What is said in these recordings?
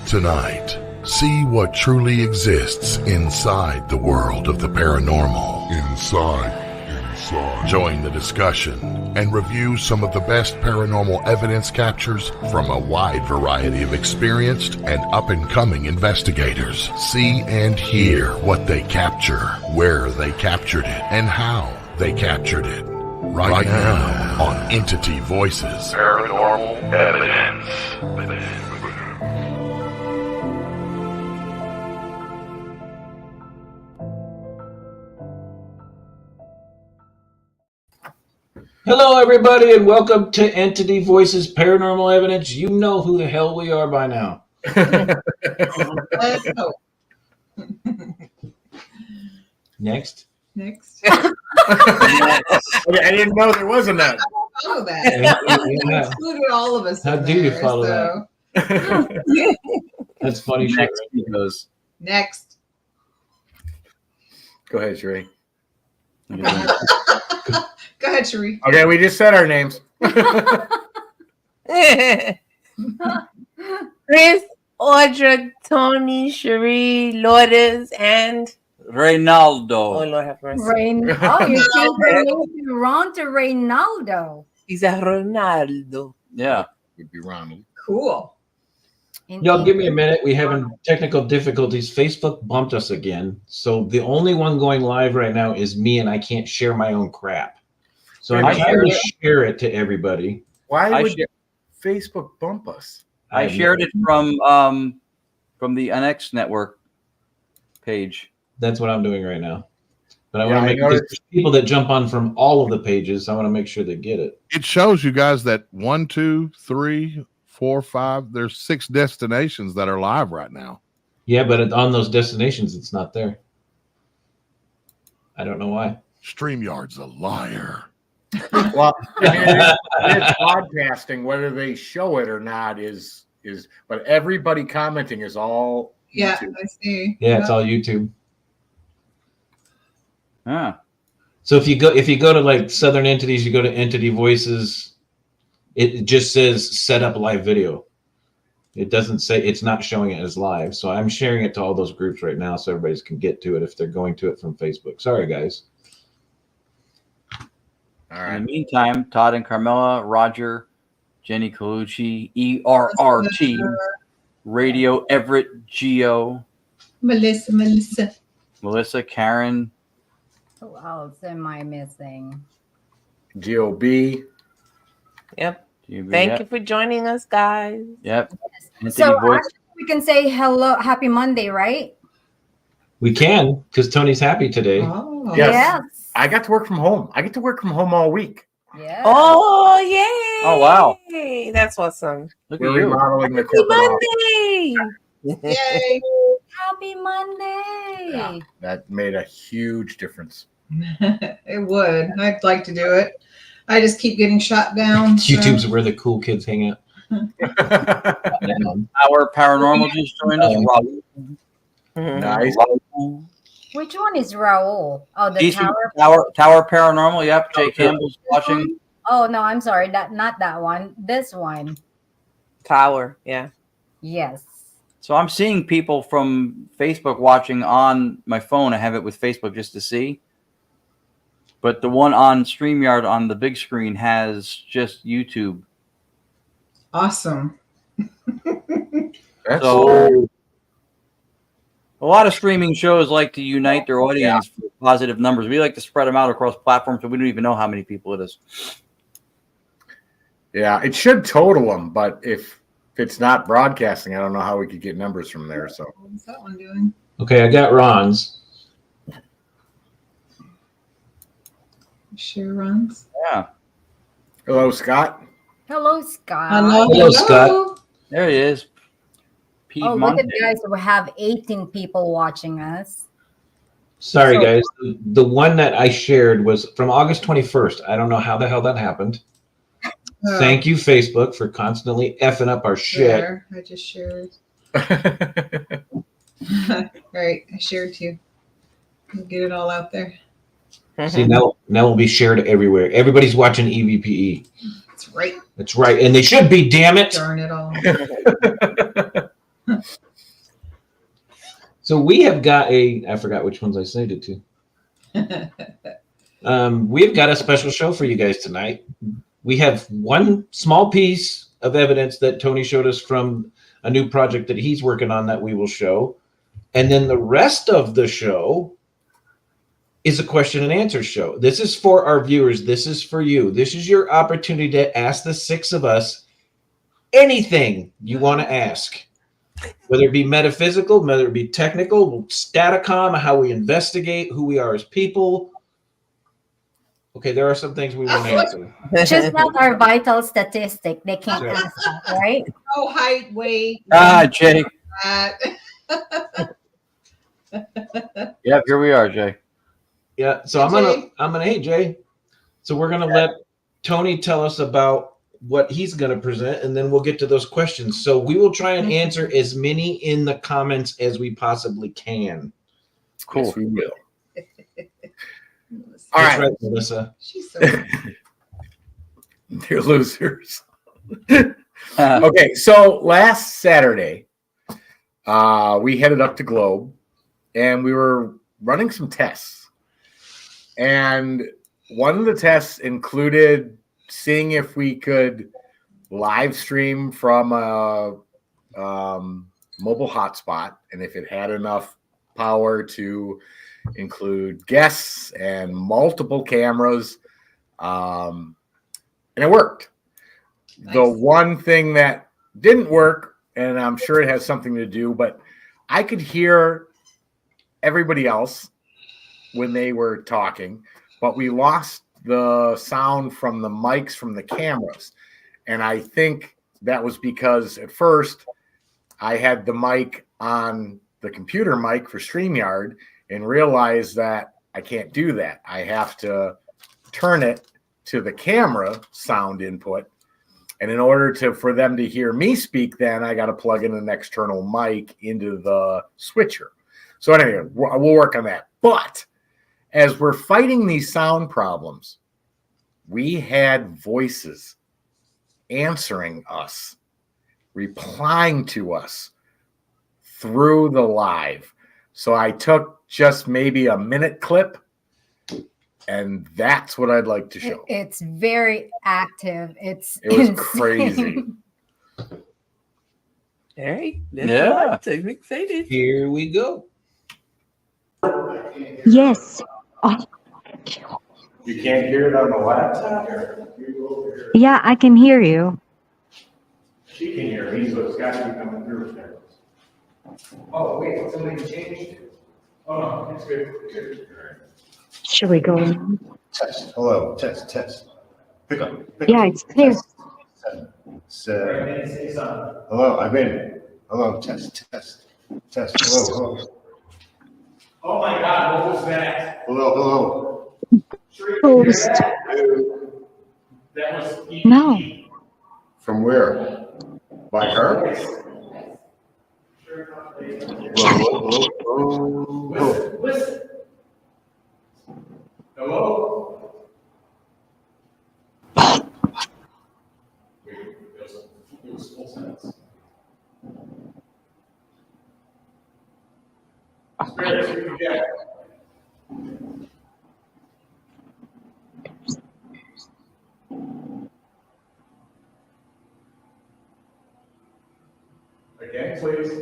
Tonight, see what truly exists inside the world of the paranormal. Inside. Join the discussion and review some of the best paranormal evidence captures from a wide variety of experienced and up-and-coming investigators. See and hear what they capture, where they captured it, and how they captured it. Right now on Entity Voices Paranormal Evidence. Hello, everybody, and welcome to Entity Voices Paranormal Evidence. You know who the hell we are by now. Next. I didn't know there was a next. Follow that. Yeah. Included all of us. How do you follow that? That's funny shit. Next. Go ahead, Sheree. Go ahead, Sheree. Okay, we just said our names. Chris, Audra, Tony, Cherie, Lourdes, and Reynaldo. oh Lord have mercy. Oh, you changed your name wrong to Reynaldo. He's a Ronaldo. Yeah. Would be Ronald. Cool. Y'all give me a minute. We're having technical difficulties. Facebook bumped us again. So the only one going live right now is me, and I can't share my own crap. So I'm trying to share it to everybody. Why would Facebook bump us? I shared it from the NX network page. That's what I'm doing right now. But I want to make there's people that jump on from all of the pages. I want to make sure they get it. It shows you guys that 1, 2, 3, 4, 5. There's 6 destinations that are live right now. Yeah, but on those destinations, it's not there. I don't know why. StreamYard's a liar. Well, it's podcasting, whether they show it or not is but everybody commenting is all YouTube. I see. Yeah, it's all YouTube. Ah. So if you go to like Southern Entities, you go to Entity Voices, it just says set up live video. It doesn't say, it's not showing it as live. So I'm sharing it to all those groups right now so everybody can get to it if they're going to it from Facebook. Sorry, guys. all right. In the meantime, Todd and Carmela, Roger, Jenny Colucci, ERRT, Radio Everett, Geo, Melissa, Karen. Who else am I missing? GOB. Yep. Yep. Thank you for joining us, guys. Yep. So actually we can say hello, happy Monday, right? We can, because Tony's happy today. Oh. Yes. I got to work from home. I get to work from home all week. Yeah. Oh, yay. Oh, wow. That's awesome. Look We're at you. remodeling the Happy corporate office. Monday. Yay. Happy Monday. Yeah, that made a huge difference. It would. I'd like to do it. I just keep getting shot down. so- YouTube's where the cool kids hang out. Our paranormal just joined us. Raul. Nice. Raul. Which one is Raul? Oh, the He's from tower. Tower Paranormal. Yep. Jay Campbell's watching. Oh no, I'm sorry. Not that one. This one. Tower, yeah. Yes. So I'm seeing people from Facebook watching on my phone. I have it with Facebook just to see. But the one on StreamYard on the big screen has just YouTube. Awesome. That's So a lot of streaming shows like to unite their audience for positive numbers. We like to spread them out across platforms, so we don't even know how many people it is. yeah, it should total them, but if it's not broadcasting, I don't know how we could get numbers from there. So What's that one doing? Okay, I got Ron's. Share runs. Yeah. hello, Scott. Hello, Scott. Hello, Scott. There he is. Oh, look at guys. We have 18 people watching us. Sorry, So- guys. The one that I shared was from August 21st. I don't know how the hell that happened. Thank you, Facebook, for constantly effing up our shit. There, I just shared. All right, I shared too. We'll get it all out there. See, now will be shared everywhere. Everybody's watching EVPE. That's right. That's right. And they should be, damn it. Darn it all. So we have got I forgot which ones I saved it to. We've got a special show for you guys tonight. We have one small piece of evidence that Tony showed us from a new project that he's working on that we will show. And then the rest of the show is a question and answer show. This is for our viewers. This is for you. This is your opportunity to ask the six of us anything you want to ask, whether it be metaphysical, whether it be technical, Staticom, how we investigate, who we are as people. Okay, there are some things we won't answer. Just not our vital statistic. They can't ask that, right? Oh, height, weight. Jay. That. Yep, here we are, Jay. Yeah, so hey Jay. So we're gonna let Tony tell us about what he's gonna present, and then we'll get to those questions. So we will try and answer as many in the comments as we possibly can. Cool. Yes, we will. All All right, Melissa. She's so you're losers. Okay, so last Saturday, we headed up to Globe, and we were running some tests. And one of the tests included seeing if we could live stream from a mobile hotspot, and if it had enough power to include guests and multiple cameras, and it worked. Nice. The one thing that didn't work, and I'm sure it has something to do, but I could hear everybody else when they were talking, but we lost the sound from the mics from the cameras. And I think that was because at first I had the mic on the computer mic for StreamYard and realized that I can't do that. I have to turn it to the camera sound input. And in order for them to hear me speak, then I got to plug in an external mic into the switcher. So anyway, we'll work on that. But as we're fighting these sound problems, we had voices answering us, replying to us through the live. So I took just maybe a minute clip, and that's what I'd like to show. It's very active. It was crazy. Hey, Yeah. I'm excited. Here we go. Yes. Oh, You can't hear it on the laptop? yeah, I can hear you. She can hear me, so it's got to be coming through there. Oh, wait, somebody changed it. Oh, no, it's good. Should we go in? Test. Hello. Test. Pick up. Yeah, it's clear. Hello. I'm in. Hello. Test. Hello. Oh my God, what was that? Hello. Ghost. That was EVPE. No. From where? By car? Hello. Listen. Hello? It was full sentence. Spirits, you can get. Again, please.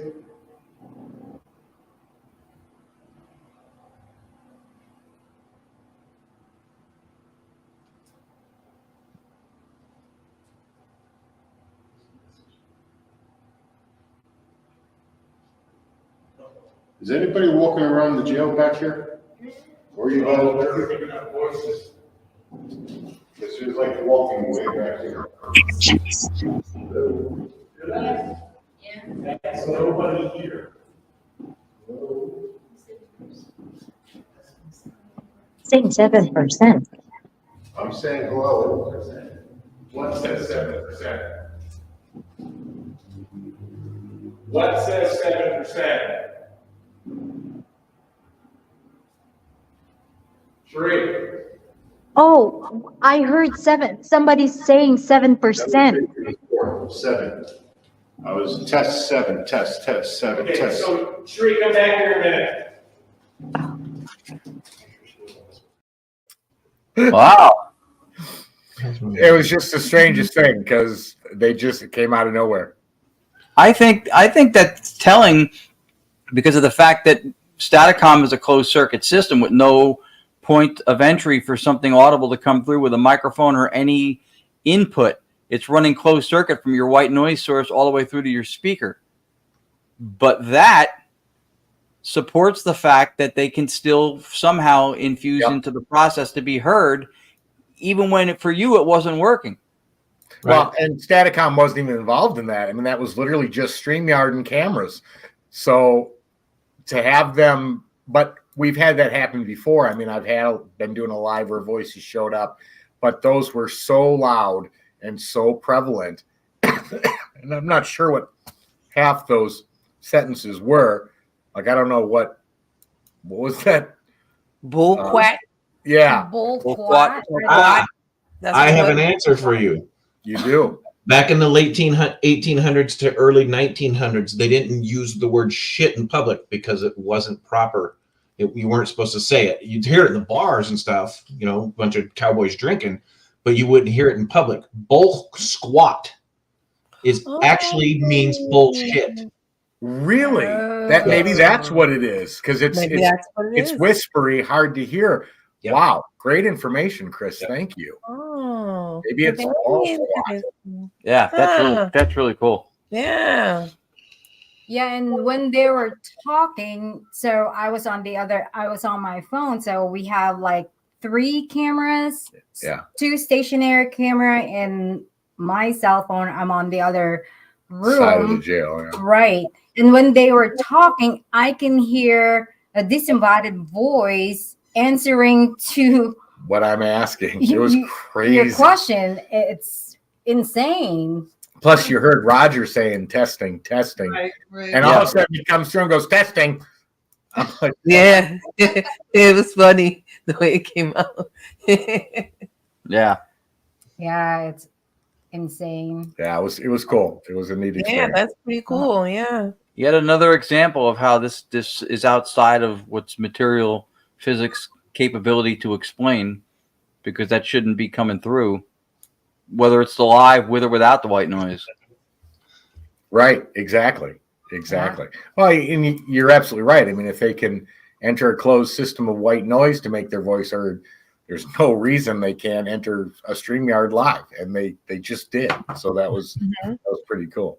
Is anybody walking around the jail back here? Or are you guys They're picking up voices. This is like walking way back here. That's nobody here. Saying 7%. I'm saying hello. What says 7%? What says 7%? 3. Oh, I heard 7. Somebody's saying 7%. 7. I was test 7, test 7, test. So, Sheree, come back here a minute. Wow. It was just the strangest thing because it came out of nowhere. I think that's telling because of the fact that Staticom is a closed circuit system with no point of entry for something audible to come through with a microphone or any input. It's running closed circuit from your white noise source all the way through to your speaker. But that supports the fact that they can still somehow infuse into the process to be heard, even when for you it wasn't working. Well, and Staticom wasn't even involved in that. I mean, that was literally just StreamYard and cameras. So to have them, but we've had that happen before. I mean, been doing a live where voices showed up, but those were so loud and so prevalent. And I'm not sure what half those sentences were. Like, I don't know what was that? Bull quack. Yeah. Bull quack. I have an answer for you. You do. Back in the late 1800s to early 1900s, they didn't use the word shit in public because it wasn't proper. You weren't supposed to say it. You'd hear it in the bars and stuff, you know, a bunch of cowboys drinking, but you wouldn't hear it in public. Bull squat actually means bullshit. Really? Maybe that's what it is, because it's whispery, hard to hear. Yep. Wow, great information, Chris. Yep. Thank you. Oh, maybe it's all. Yeah, that's really cool. Yeah. Yeah, and when they were talking, so I was on my phone. So we have like 3 cameras. Yeah. 2 stationary camera, and my cell phone. I'm on the other room. Side of the jail. Yeah. Right. And when they were talking, I can hear a disembodied voice answering to what I'm asking. It was crazy. Your question. It's insane. Plus, you heard Roger saying testing, Right. and all of a sudden he comes through and goes testing. I'm like, yeah, it was funny the way it came out. Yeah. Yeah, it's insane. Yeah, it was cool. It was a neat experience. Yeah, that's pretty cool. Yeah. Yet another example of how this is outside of what's material physics capability to explain, because that shouldn't be coming through, whether it's the live with or without the white noise. Right. Exactly. Well, and you're absolutely right. I mean, if they can enter a closed system of white noise to make their voice heard, there's no reason they can't enter a StreamYard live, and they just did. So that was pretty cool.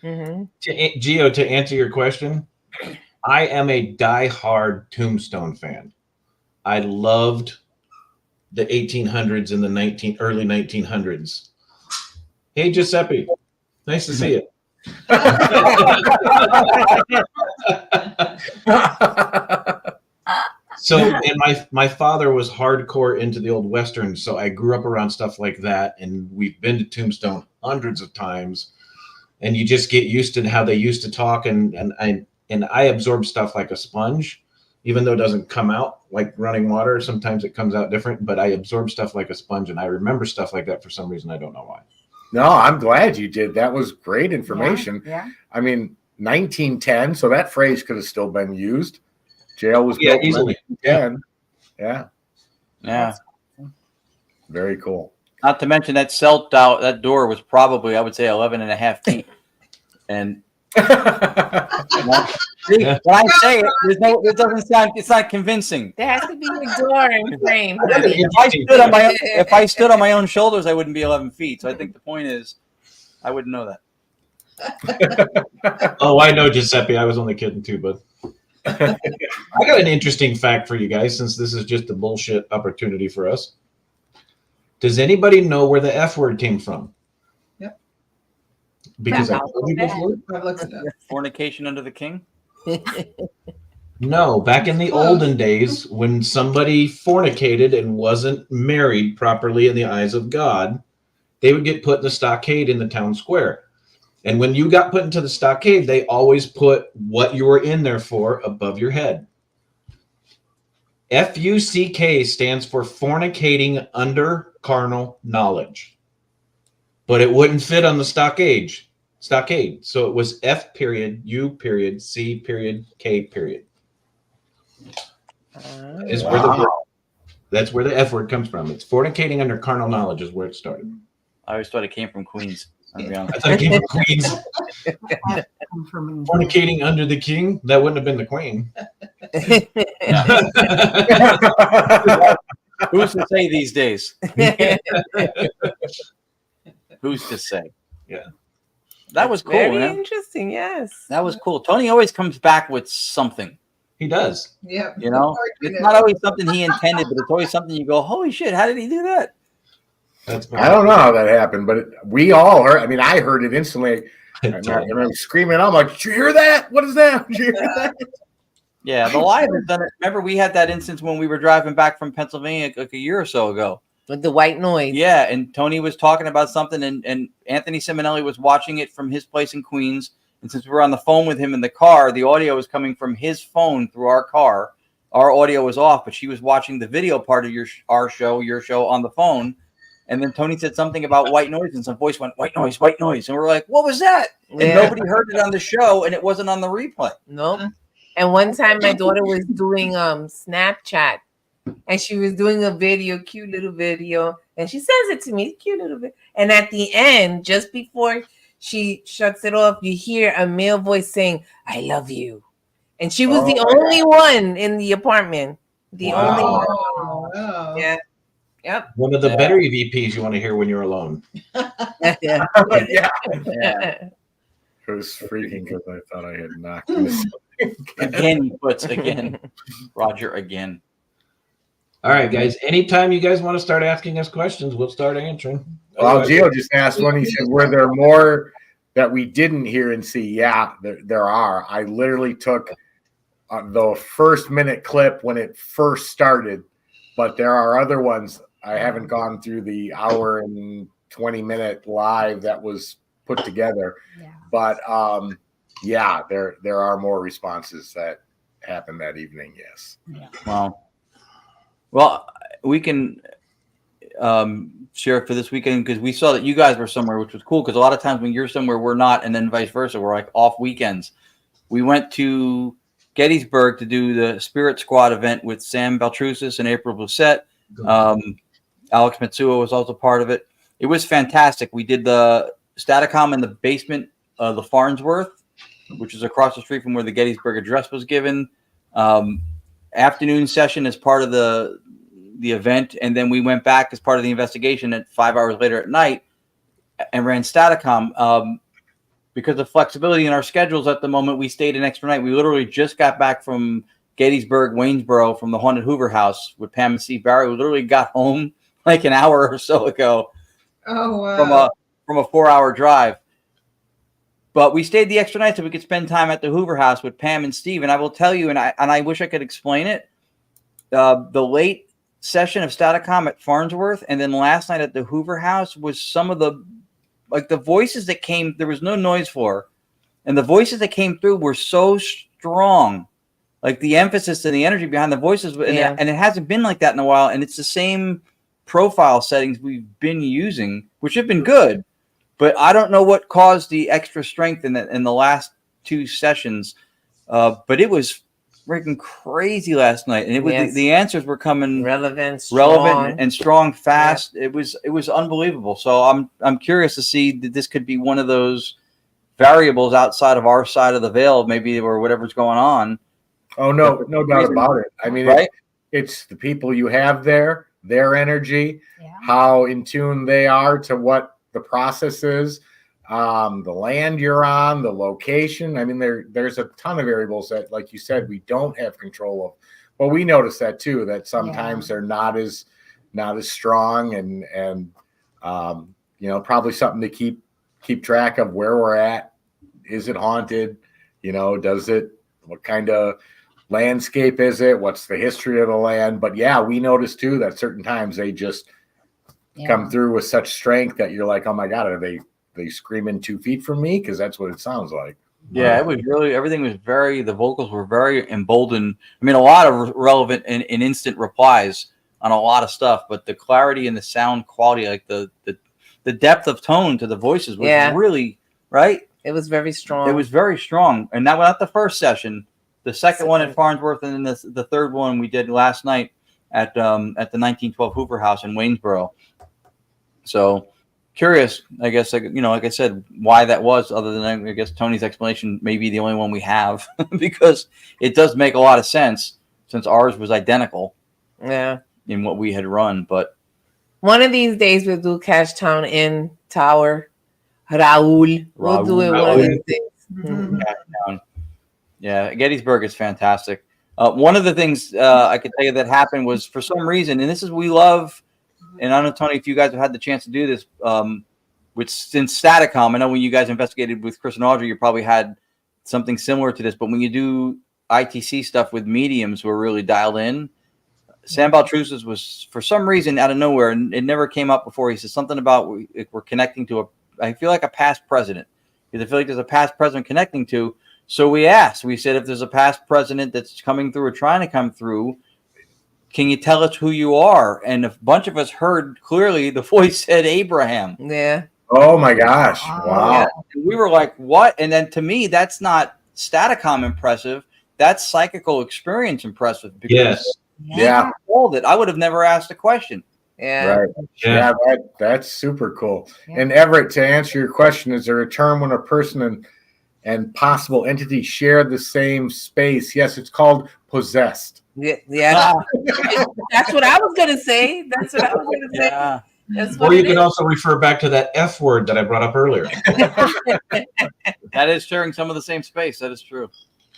Mm-hmm. Gio, to answer your question, I am a diehard Tombstone fan. I loved the 1800s and the early 1900s. Hey, Giuseppe, nice to see you. So, and my father was hardcore into the old Westerns, so I grew up around stuff like that, and we've been to Tombstone hundreds of times, and you just get used to how they used to talk, and I absorb stuff like a sponge. Even though it doesn't come out like running water, sometimes it comes out different, but I absorb stuff like a sponge, and I remember stuff like that for some reason. I don't know why. No, I'm glad you did. That was great information. Yeah. I mean, 1910, so that phrase could have still been used. Jail was built in easily. 1910. Yeah. Very cool. Not to mention that that door was probably, I would say, 11 and a half feet. And see, when I say it, it doesn't sound. It's not convincing. There has to be a door in frame. If I stood on my own shoulders, I wouldn't be 11 feet. So I think the point is, I wouldn't know that. Oh, I know, Giuseppe. I was only kidding too, but I got an interesting fact for you guys, since this is just a bullshit opportunity for us. Does anybody know where the F word came from? Yep. Because I told you before. I've looked it up. Fornication under the king? No, back in the olden days, when somebody fornicated and wasn't married properly in the eyes of God, they would get put in the stockade in the town square. And when you got put into the stockade, they always put what you were in there for above your head. FUCK stands for fornicating under carnal knowledge. But it wouldn't fit on the stockade. Stockade. So it was F period, U period, C period, K period. Is where that's where the F word comes from. It's fornicating under carnal knowledge is where it started. I always thought it came from Queens. I'll be I honest. thought it came from Queens. Fornicating under the king? That wouldn't have been the queen. Who's to say these days? Who's to say? Yeah. That was cool. Very Man. interesting. Yes. That was cool. Tony always comes back with something. He does. Yeah. You know, it's not always something he intended, but it's always something you go, holy shit, how did he do that? I don't know how that happened, but we all heard. I mean, I heard it instantly. And I'm screaming. I'm like, did you hear that? What is that? Did you hear that? Yeah, the live has done it. Remember, we had that instance when we were driving back from Pennsylvania like a year or so ago. With the white noise. Yeah, and Tony was talking about something, and Anthony Simonelli was watching it from his place in Queens. And since we were on the phone with him in the car, the audio was coming from his phone through our car. Our audio was off, but she was watching the video part of your show on the phone. And then Tony said something about white noise, and some voice went, white noise. And we're like, what was that? And nobody heard it on the show, and it wasn't on the replay. Nope. And one time my daughter was doing Snapchat, and she was doing a video, cute little video, and she sends it to me, cute little bit. And at the end, just before she shuts it off, you hear a male voice saying, I love you. And she was the only one in the apartment. The only one. Wow. Yeah. Yep. One of the better EVPs you want to hear when you're alone. Yeah. It was freaking because I thought I had knocked this. Again, he puts again. Roger again. All right, guys. Anytime you guys want to start asking us questions, we'll start answering. Well, Gio just asked one. He said, were there more that we didn't hear and see? Yeah, there are. I literally took the first minute clip when it first started, but there are other ones. I haven't gone through the hour and 20-minute live that was put together. Yeah. But yeah, there are more responses that happened that evening. Yes. Yeah. Wow. Well, we can share it for this weekend because we saw that you guys were somewhere, which was cool. Because a lot of times when you're somewhere, we're not, and then vice versa. We're like off weekends. We went to Gettysburg to do the Spirit Squad event with Sam Baltrusis and April Boussette. Alex Mitsuo was also part of it. It was fantastic. We did the Staticom in the basement of the Farnsworth, which is across the street from where the Gettysburg Address was given. Afternoon session as part of the event, and then we went back as part of the investigation at 5 hours later at night and ran Staticom. Because of flexibility in our schedules at the moment, we stayed an extra night. We literally just got back from Gettysburg, Waynesboro, from the Haunted Hoover House with Pam and Steve Barry. We literally got home like an hour or so ago. Oh, wow. From a 4-hour drive. But we stayed the extra night so we could spend time at the Hoover House with Pam and Steve. And I will tell you, and I wish I could explain it, the late session of Staticom at Farnsworth and then last night at the Hoover House was some of the voices that came, there was no noise floor, and the voices that came through were so strong. Like the emphasis and the energy behind the voices, and it hasn't been like that in a while. And it's the same profile settings we've been using, which have been good. But I don't know what caused the extra strength in the last two sessions. But it was freaking crazy last night, and it was the answers were coming relevant and strong, fast. Yeah. It was unbelievable. So I'm curious to see that this could be one of those variables outside of our side of the veil, maybe, or whatever's going on. Oh no doubt about it. I mean, right? It's the people you have there, their energy, how in tune they are to what the process is, the land you're on, the location. I mean, there's a ton of variables that, like you said, we don't have control of. But we notice that too, that sometimes they're not as strong, and probably something to keep track of where we're at. Is it haunted? What kind of landscape is it? What's the history of the land? But yeah, we notice too that certain times they just come through with such strength that you're like, oh my God, are they screaming 2 feet from me? Because that's what it sounds like. Yeah, it was really, everything was the vocals were very emboldened. I mean, a lot of relevant and instant replies on a lot of stuff, but the clarity and the sound quality, like the depth of tone to the voices was really, right? It was very strong. It was very strong, and that was not the first session. The second one at Farnsworth, and then the third one we did last night at the 1912 Hoover House in Waynesboro. So curious, I guess, like I said, why that was, other than I guess Tony's explanation may be the only one we have, because it does make a lot of sense since ours was identical. Yeah. In what we had run, but one of these days we'll do Cash Town in Tower. Raul. We'll do it one of these days. Mm-hmm. Yeah, Gettysburg is fantastic. One of the things I could tell you that happened was, for some reason, and this is, we love, and I don't know, Tony, if you guys have had the chance to do this, since Staticom, I know when you guys investigated with Chris and Audrey, you probably had something similar to this, but when you do ITC stuff with mediums who are really dialed in, Sam Baltrusis was, for some reason, out of nowhere, and it never came up before. He said something about we're connecting to I feel like a past president, because I feel like there's a past president connecting to. So we asked, we said, if there's a past president that's coming through or trying to come through, can you tell us who you are? And a bunch of us heard clearly the voice said Abraham. Yeah. Oh my gosh. Wow. Yeah. And we were like, what? And then to me, that's not Staticom impressive. That's psychical experience impressive. Because yes. Yeah. I would have never asked a question. Yeah. Right. Yeah, that's super cool. Yeah. And Everett, to answer your question, is there a term when a person and possible entity share the same space? Yes, it's called possessed. Yeah. That's what I was gonna say. That's what I was gonna say. Yeah. That's or you can also refer back to that F word that I brought up earlier. That is sharing some of the same space. That is true.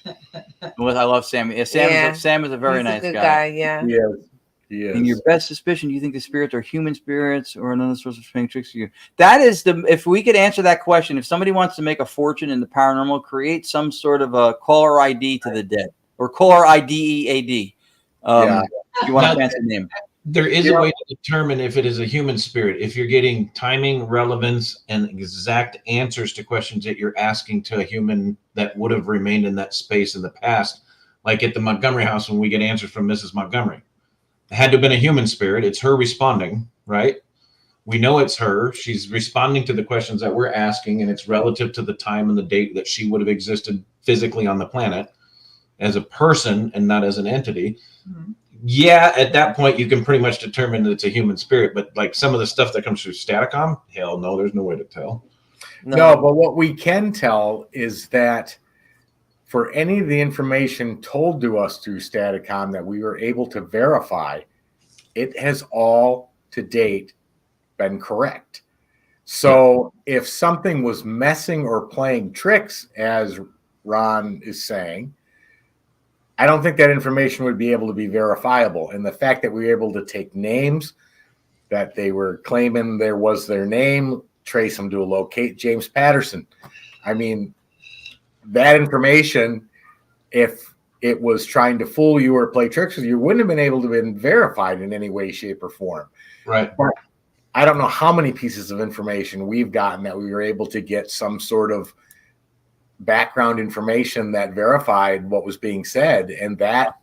I love Sam. Yeah, Sam is a very nice guy. Yeah. Yes. In your best suspicion, do you think the spirits are human spirits or another source of playing tricks to you? That is if we could answer that question, if somebody wants to make a fortune in the paranormal, create some sort of a caller ID to the dead, or caller IDEAD. You want to fancy name. There is a way to determine if it is a human spirit. If you're getting timing, relevance, and exact answers to questions that you're asking to a human that would have remained in that space in the past, like at the Montgomery house when we get answers from Mrs. Montgomery. It had to have been a human spirit. It's her responding, right? We know it's her. She's responding to the questions that we're asking, and it's relative to the time and the date that she would have existed physically on the planet as a person and not as an entity. Mm-hmm. Yeah, at that point, you can pretty much determine that it's a human spirit. But like some of the stuff that comes through Staticom, hell no, there's no way to tell. No, but what we can tell is that for any of the information told to us through Staticom that we were able to verify, it has all to date been correct. So if something was messing or playing tricks, as Ron is saying, I don't think that information would be able to be verifiable. And the fact that we were able to take names that they were claiming there was their name, trace them to locate James Patterson. I mean, that information, if it was trying to fool you or play tricks with you, wouldn't have been able to have been verified in any way, shape, or form. Right. But I don't know how many pieces of information we've gotten that we were able to get some sort of background information that verified what was being said. And that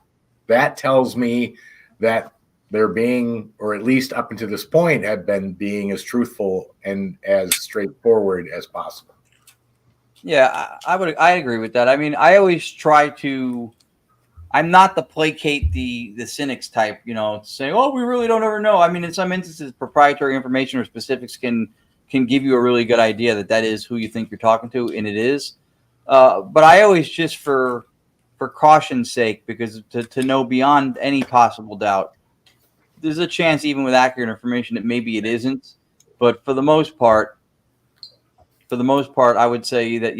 tells me that they're being, or at least up until this point, have been being as truthful and as straightforward as possible. Yeah, I agree with that. I mean, I always try to, I'm not the placate the cynics type, saying, oh, we really don't ever know. I mean, in some instances, proprietary information or specifics can give you a really good idea that is who you think you're talking to, and it is. But I always, just for caution's sake, because to know beyond any possible doubt, there's a chance even with accurate information that maybe it isn't. But for the most part, I would say that,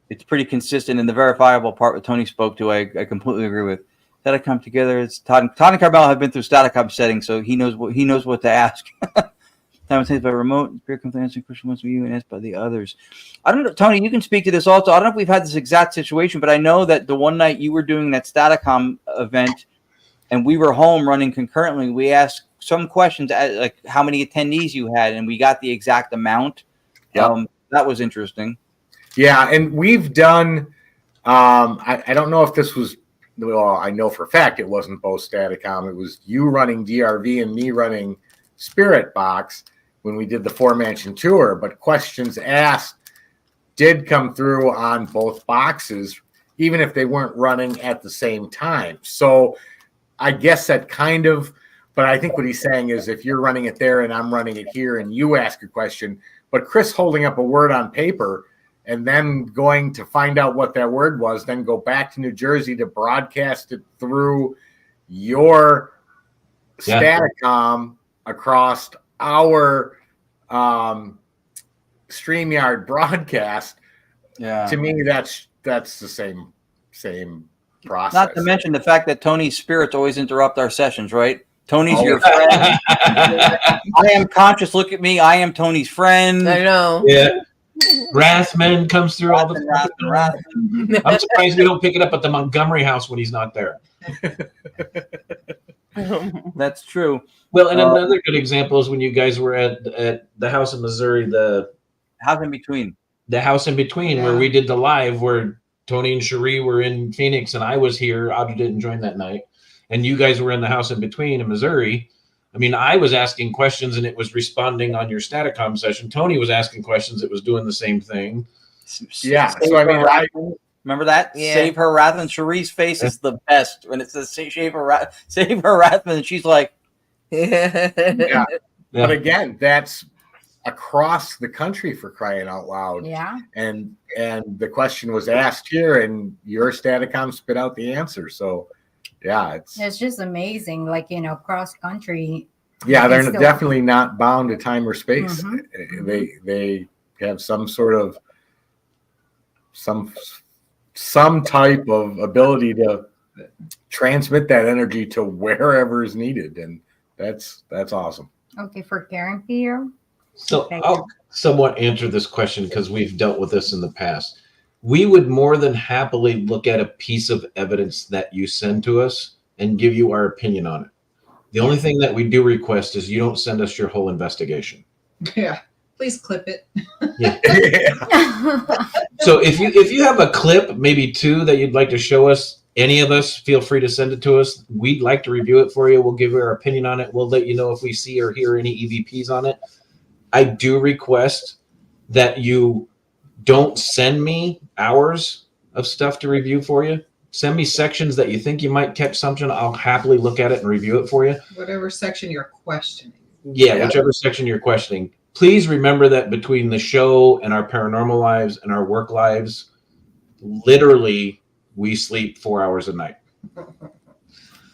it's pretty consistent. And the verifiable part that Tony spoke to, I completely agree with. Staticom together, it's Todd and Carmel have been through Staticom settings, so he knows what to ask. Simultaneous by remote, spirit comes to answer question once by you and asked by the others. I don't know, Tony, you can speak to this also. I don't know if we've had this exact situation, but I know that the one night you were doing that Staticom event and we were home running concurrently, we asked some questions like how many attendees you had, and we got the exact amount. Yep. That was interesting. Yeah, and we've done, I don't know if this was, well, I know for a fact it wasn't both Staticom. It was you running DRV and me running Spirit Box when we did the 4-mansion tour, but questions asked did come through on both boxes, even if they weren't running at the same time. So I guess that kind of, but I think what he's saying is if you're running it there and I'm running it here and you ask a question, but Chris holding up a word on paper and then going to find out what that word was, then go back to New Jersey to broadcast it through your Staticom across our StreamYard broadcast. Yeah. To me, that's the same process. Not to mention the fact that Tony's spirits always interrupt our sessions, right? Tony's your friend. I am conscious. Look at me. I am Tony's friend. I know. Yeah. Rathman comes through all the Rathman. I'm surprised we don't pick it up at the Montgomery house when he's not there. That's true. Well, and another good example is when you guys were at the house in Missouri, the house in between, where we did the live, where Tony and Cherie were in Phoenix and I was here. Audrey didn't join that night, and you guys were in the house in between in Missouri. I mean, I was asking questions and it was responding on your Staticom session. Tony was asking questions; it was doing the same thing. Yeah. So I mean, remember that? Yeah. Save her wrath, and Cherie's face is the best when it says save her wrath, and she's like, yeah. But again, that's across the country, for crying out loud. Yeah. And the question was asked here, and your Staticom spit out the answer. So yeah, it's just amazing. Like, cross country. Yeah, they're definitely not bound to time or space. Mm-hmm. They have some sort of some type of ability to transmit that energy to wherever is needed, and that's awesome. Okay, for Karen here. So I'll somewhat answer this question because we've dealt with this in the past. We would more than happily look at a piece of evidence that you send to us and give you our opinion on it. The only thing that we do request is you don't send us your whole investigation. Yeah, please clip it. Yeah. So if you have a clip, maybe two, that you'd like to show us, any of us, feel free to send it to us. We'd like to review it for you. We'll give you our opinion on it. We'll let you know if we see or hear any EVPs on it. I do request that you don't send me hours of stuff to review for you. Send me sections that you think you might catch something. I'll happily look at it and review it for you. Whatever section you're questioning. Yeah, whichever section you're questioning. Please remember that between the show and our paranormal lives and our work lives, literally, we sleep 4 hours a night.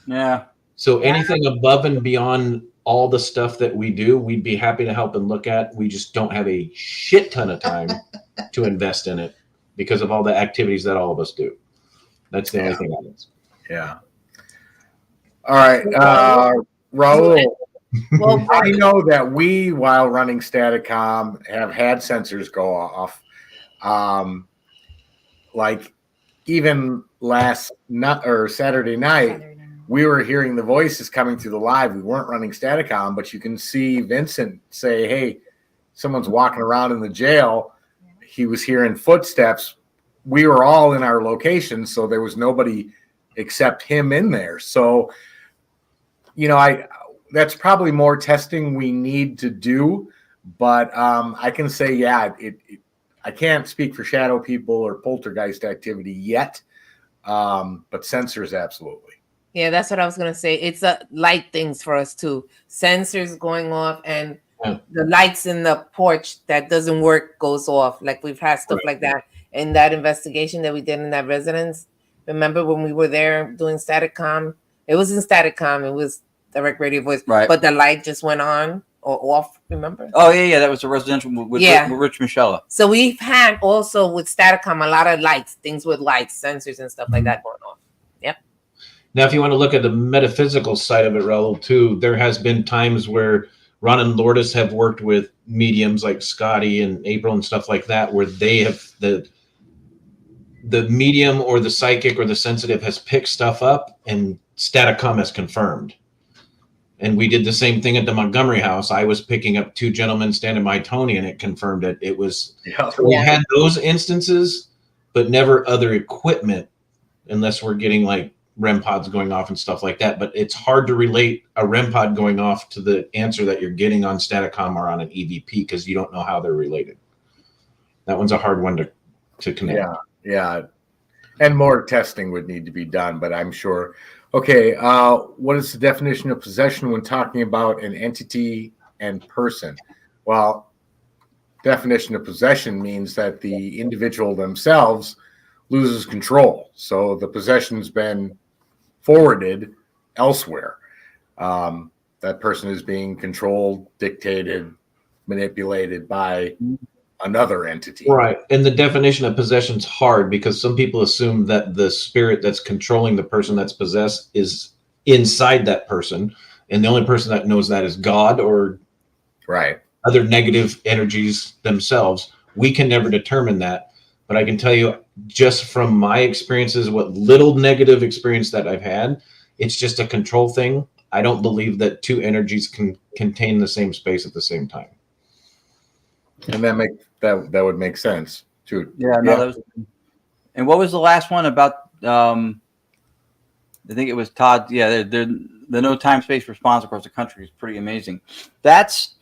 Yeah. So anything above and beyond all the stuff that we do, we'd be happy to help and look at. We just don't have a shit ton of time to invest in it because of all the activities that all of us do. That's the only thing on this. Yeah. All right. Raul, Well, I know that we, while running Staticom, have had sensors go off. Like even Saturday night, we were hearing the voices coming through the live. We weren't running Staticom, but you can see Vincent say, hey, someone's walking around in the jail. He was hearing footsteps. We were all in our location, so there was nobody except him in there. So, that's probably more testing we need to do. But I can say, I can't speak for shadow people or poltergeist activity yet, but sensors, absolutely. Yeah, that's what I was gonna say. It's light things for us too. Sensors going off, and the lights in the porch that doesn't work goes off. Like we've had stuff like that in that investigation that we did in that residence. Remember when we were there doing Staticom? It wasn't Staticom. It was direct radio voice. Right. But the light just went on or off. Remember? Oh yeah, that was a residential with Rich Michelle. So we've had also with Staticom a lot of lights, things with lights, sensors, and stuff like that going on. Yep. Now, if you want to look at the metaphysical side of it, Raul, too, there has been times where Ron and Lourdes have worked with mediums like Scotty and April and stuff like that, where they have the medium or the psychic or the sensitive has picked stuff up and Staticom has confirmed. And we did the same thing at the Montgomery house. I was picking up two gentlemen standing by Tony and it confirmed it. It was, we had those instances, but never other equipment unless we're getting like REM pods going off and stuff like that. But it's hard to relate a REM pod going off to the answer that you're getting on Staticom or on an EVP because you don't know how they're related. That one's a hard one to connect. Yeah, yeah. And more testing would need to be done, but I'm sure. Okay, what is the definition of possession when talking about an entity and person? Well, definition of possession means that the individual themselves loses control. So the possession's been forwarded elsewhere. That person is being controlled, dictated, manipulated by another entity. Right. And the definition of possession is hard because some people assume that the spirit that's controlling the person that's possessed is inside that person. And the only person that knows that is God or other negative energies themselves. We can never determine that. But I can tell you just from my experiences, what little negative experience that I've had, it's just a control thing. I don't believe that two energies can contain the same space at the same time. And that would make sense too. Yeah, no, that was. And what was the last one about? I think it was Todd. Yeah, the no time space response across the country is pretty amazing. That's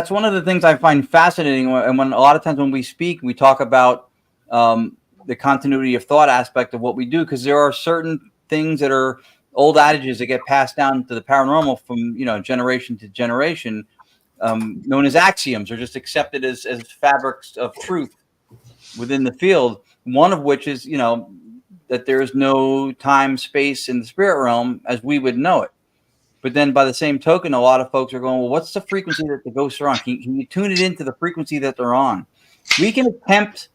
one of the things I find fascinating. And when a lot of times when we speak, we talk about the continuity of thought aspect of what we do, because there are certain things that are old adages that get passed down to the paranormal from generation to generation, known as axioms, or just accepted as fabrics of truth within the field. One of which is that there is no time, space in the spirit realm as we would know it. But then by the same token, a lot of folks are going, well, what's the frequency that the ghosts are on? Can you tune it into the frequency that they're on? We can attempt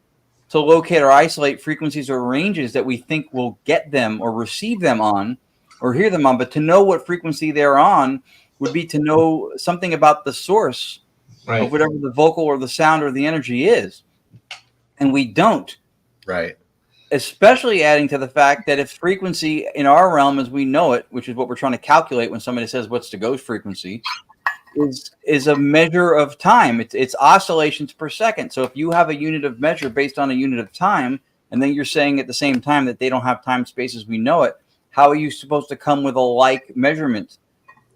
to locate or isolate frequencies or ranges that we think will get them or receive them on or hear them on. But to know what frequency they're on would be to know something about the source of whatever the vocal or the sound or the energy is. And we don't. Right. Especially adding to the fact that if frequency in our realm as we know it, which is what we're trying to calculate when somebody says what's the ghost frequency, is a measure of time. It's oscillations per second. So if you have a unit of measure based on a unit of time, and then you're saying at the same time that they don't have time space as we know it, how are you supposed to come with a like measurement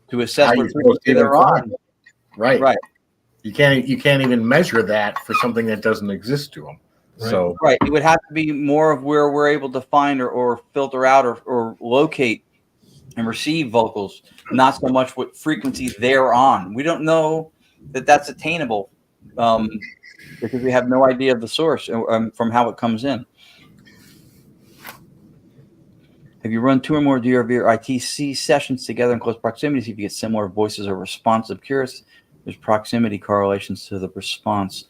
to assess what frequency they're on? Right. You can't even measure that for something that doesn't exist to them. So it would have to be more of where we're able to find or filter out or locate and receive vocals, not so much what frequency they're on. We don't know that that's attainable because we have no idea of the source from how it comes in. Have you run 2 or more DRV sessions together in close proximity? See if you get similar voices or responsive. Curious, there's proximity correlations to the response.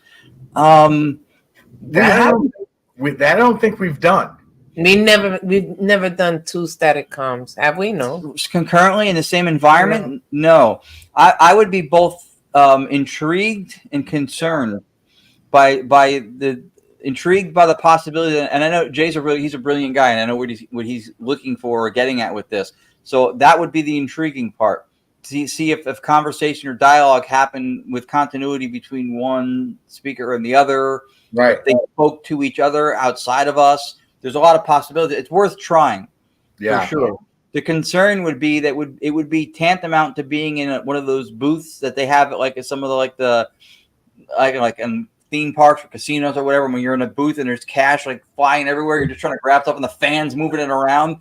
That I don't think we've done. We've never done 2 static comms, have we? No. Concurrently in the same environment? No. I would be both intrigued and concerned by the possibility, and I know Jay's he's a brilliant guy, and I know what he's looking for or getting at with this. So that would be the intriguing part. See if conversation or dialogue happened with continuity between one speaker and the other. Right. If they spoke to each other outside of us. There's a lot of possibilities. It's worth trying. Yeah. For sure. The concern would be that it would be tantamount to being in one of those booths that they have at some of the like in theme parks or casinos or whatever, when you're in a booth and there's cash flying everywhere, you're just trying to grab stuff and the fans moving it around.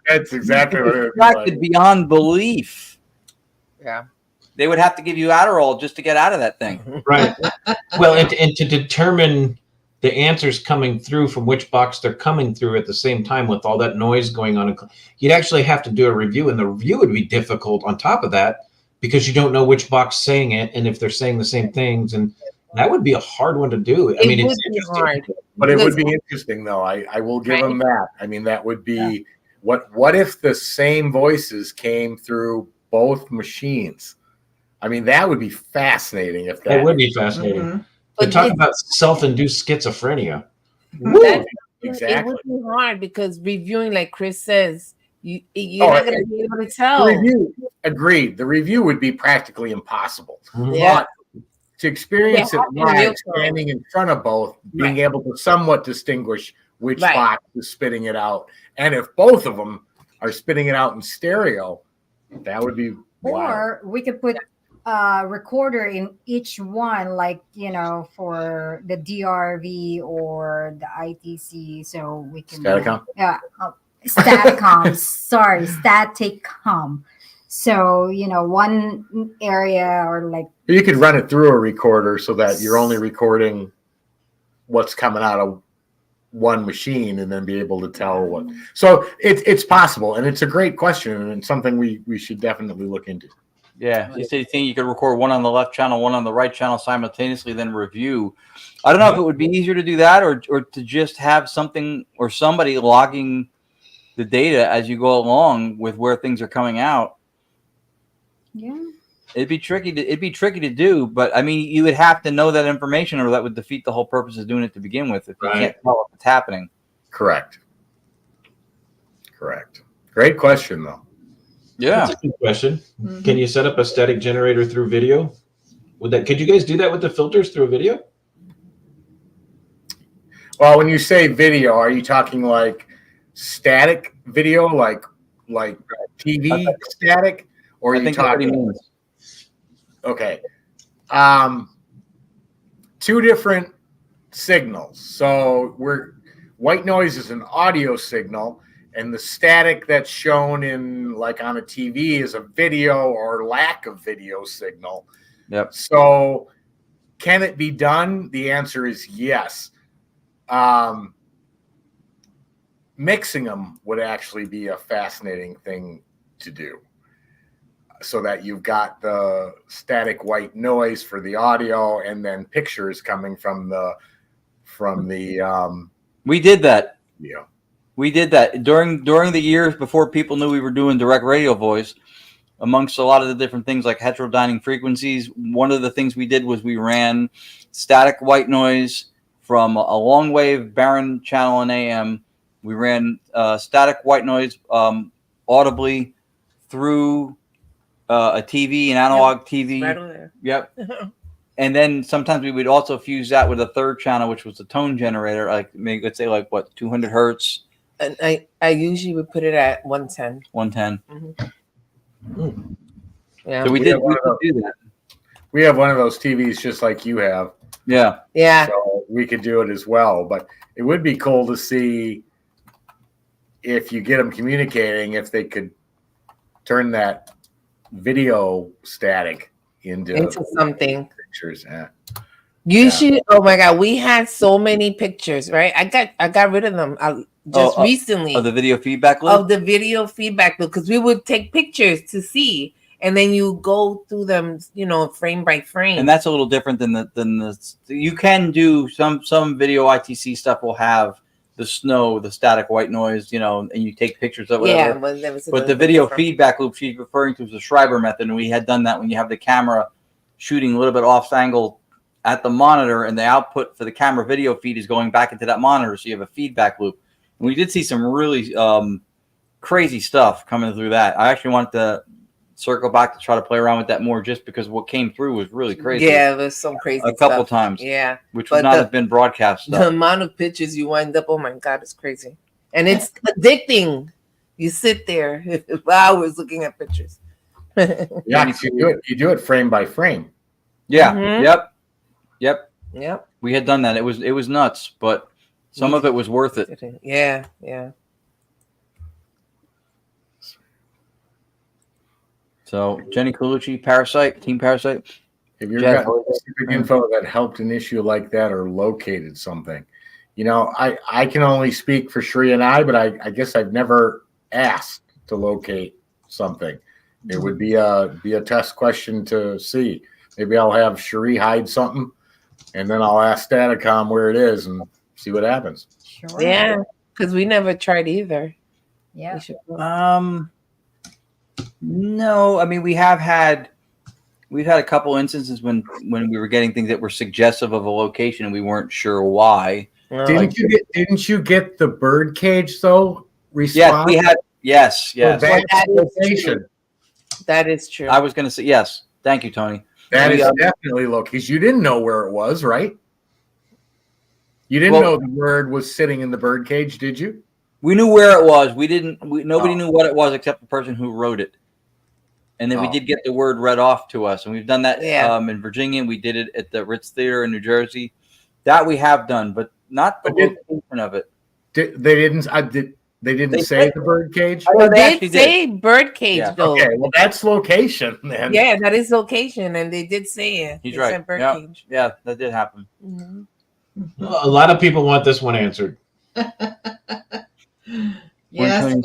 That's exactly what it is. Beyond belief. Yeah. They would have to give you Adderall just to get out of that thing. Right. Well, and to determine the answers coming through from which box they're coming through at the same time with all that noise going on, you'd actually have to do a review, and the review would be difficult on top of that because you don't know which box saying it and if they're saying the same things, and that would be a hard one to do. It's hard. But it would be interesting, though. I will give them that. I mean, that would be what if the same voices came through both machines? I mean, that would be fascinating. It would be fascinating. Mm-hmm. To talk about self-induced schizophrenia. Exactly. It would be hard because reviewing, like Chris says, you're not going to be able to tell. Agreed. The review would be practically impossible. Yeah. But to experience it live, standing in front of both, being able to somewhat distinguish which box is spitting it out, and if both of them are spitting it out in stereo, that would be Or we could put recorder in each one, like, for the DRV or the ITC, so we can Staticom? Staticom. Sorry, Staticom. So, one area, or like, You could run it through a recorder so that you're only recording what's coming out of one machine, and then be able to tell what. So it's possible, and it's a great question, and something we should definitely look into. Yeah, you say you think you could record one on the left channel, one on the right channel simultaneously, then review. I don't know if it would be easier to do that, or to just have something or somebody logging the data as you go along with where things are coming out. Yeah. It'd be tricky to do, but I mean, you would have to know that information, or that would defeat the whole purpose of doing it to begin with. If you can't tell if it's happening. Correct. Great question, though. Yeah. That's a good question. Can you set up a static generator through video? Could you guys do that with the filters through a video? Well, when you say video, are you talking like static video, like TV static, or are you talking? Okay. Two different signals. So white noise is an audio signal, and the static that's shown in like on a TV is a video or lack of video signal. Yep. So can it be done? The answer is yes. Mixing them would actually be a fascinating thing to do, so that you've got the static white noise for the audio, and then pictures coming from the we did that. Yeah. We did that during the years before people knew we were doing direct radio voice. Amongst a lot of the different things like heterodyning frequencies, one of the things we did was we ran static white noise from a long wave barren channel in AM. We ran static white noise audibly through a TV, an analog TV. Right over there. Yep. And then sometimes we would also fuse that with a third channel, which was the tone generator, like maybe let's say 200 hertz. And I usually would put it at 110. 110. Yeah. So we did do that. We have one of those TVs just like you have. Yeah. Yeah. So we could do it as well, but it would be cool to see if you get them communicating, if they could turn that video static into something. Pictures. Yeah. Oh my God, we had so many pictures, right? I got rid of them recently. Of the video feedback loop? Of the video feedback loop, because we would take pictures to see, and then you go through them, frame by frame. And that's a little different than the you can do some video ITC stuff will have the snow, the static white noise, and you take pictures of it. Yeah, but the video feedback loop she's referring to is the Schreiber method, and we had done that when you have the camera shooting a little bit off angle at the monitor, and the output for the camera video feed is going back into that monitor, so you have a feedback loop. And we did see some really crazy stuff coming through that. I actually wanted to circle back to try to play around with that more, just because what came through was really crazy. Yeah, it was some crazy a couple times. Yeah, which would not have been broadcast stuff. The amount of pictures you wind up, oh my God, it's crazy, and it's addicting. You sit there for hours looking at pictures. Yeah, you do it frame by frame. Yeah. Mm-hmm. Yep. We had done that. It was nuts, but some of it was worth it. Yeah. So Jenny Colucci, Parasite, Team Parasite. If you've got specific info that helped an issue like that or located something, I can only speak for Sheree and I, but I guess I've never asked to locate something. It would be a test question to see. Maybe I'll have Sheree hide something, and then I'll ask Staticom where it is and see what happens. Sure. Yeah, because we never tried either. Yeah. No, I mean we've had a couple instances when we were getting things that were suggestive of a location and we weren't sure why. Didn't you get the bird cage though? Response? Yes, we had. Yes. That is true. I was going to say yes. Thank you, Tony. That is definitely location. You didn't know where it was, right? You didn't know the bird was sitting in the bird cage, did you? We knew where it was. Nobody knew what it was except the person who wrote it. And then we Oh. did get the word read off to us, and we've done that Yeah. in Virginia. We did it at the Ritz Theater in New Jersey. That we have done, but not the But did- location of it. They didn't. They didn't They say did. the bird cage. I know They actually did say birdcage Yeah. though. Okay, well that's location then. Yeah, that is location, and they did say it. He's They right. said Yeah. birdcage. Yeah, that did happen. Mhm. A lot of people want this one answered. Yes, Working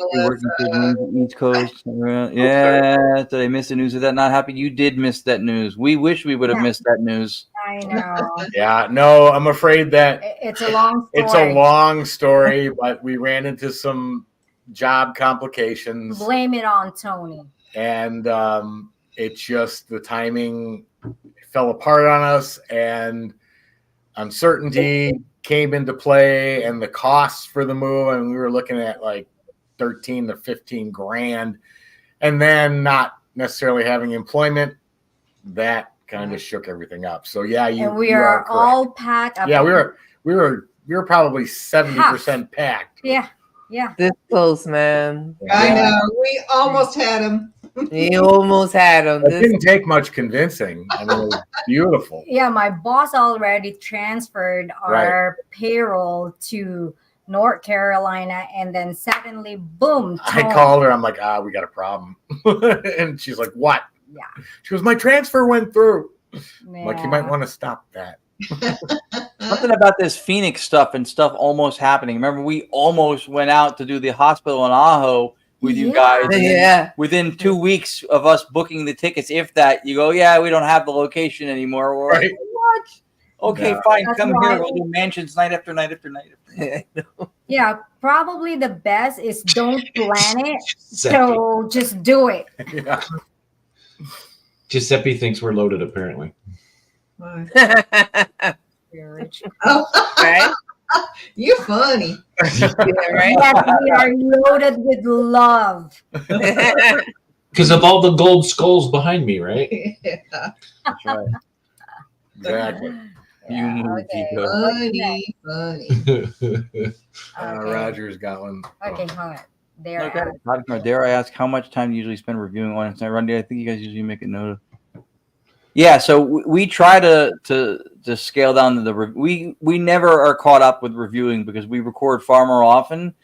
the East Coast. Yeah, did I miss the news of that not happening? You did miss that news. We wish we would have missed that news. I know. Yeah, no, I'm afraid that It's a long story. it's a long story, but we ran into some job complications, Blame it on Tony. and it's just the timing fell apart on us, and uncertainty came into play, and the costs for the move, and we were looking at like 13 to 15 grand, and then not necessarily having employment, that kind of shook everything up. So yeah, And we you are correct. all packed up. Yeah, we were probably 70% packed. Yeah, yeah. This close, man. I know. We almost had him. You almost had them. It didn't take much convincing. I mean, it was beautiful. Yeah, my boss already transferred our payroll to North Carolina, and then suddenly, boom! I Tony. called her. I'm like, we got a problem. And she's like, what? Yeah. She goes, my transfer went through. I'm like, you might Yeah. want to stop that. Something about this Phoenix stuff and stuff almost happening. Remember, we almost went out to do the hospital in Ajo with you guys. And then Yeah. within 2 weeks of us booking the tickets, if that, you go, yeah, we don't have the location anymore. We're Right. like, what? Okay, Yeah. fine. That's Come why- here. We'll do mansions night after night after night. After night. Yeah, probably the best is don't plan it. Giuseppe. So just do it. Yeah. Giuseppe thinks we're loaded, apparently. You're rich. Oh, Right? you funny. Yeah, right? Yes, we are loaded with love. Because of all the gold skulls behind me, right? Yeah. That's right. Exactly. You moved, okay. Chico. Funny, funny. Okay. Roger's got one. Okay, hold on. There. Okay. Dare I ask how much time do you usually spend reviewing on it? Randy, I think you guys usually make a note of. Yeah, so we try to scale down we never are caught up with reviewing because we record far more often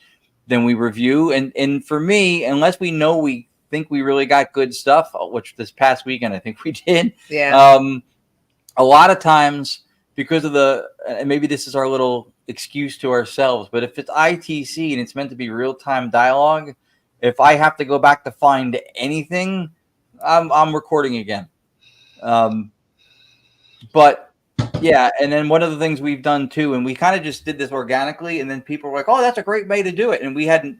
than we review. And for me, unless we know we think we really got good stuff, which this past weekend I think we did. Yeah. A lot of times because of and maybe this is our little excuse to ourselves, but if it's ITC and it's meant to be real-time dialogue, if I have to go back to find anything, I'm recording again. But yeah, and then one of the things we've done too, and we kind of just did this organically, and then people were like, oh, that's a great way to do it. And we hadn't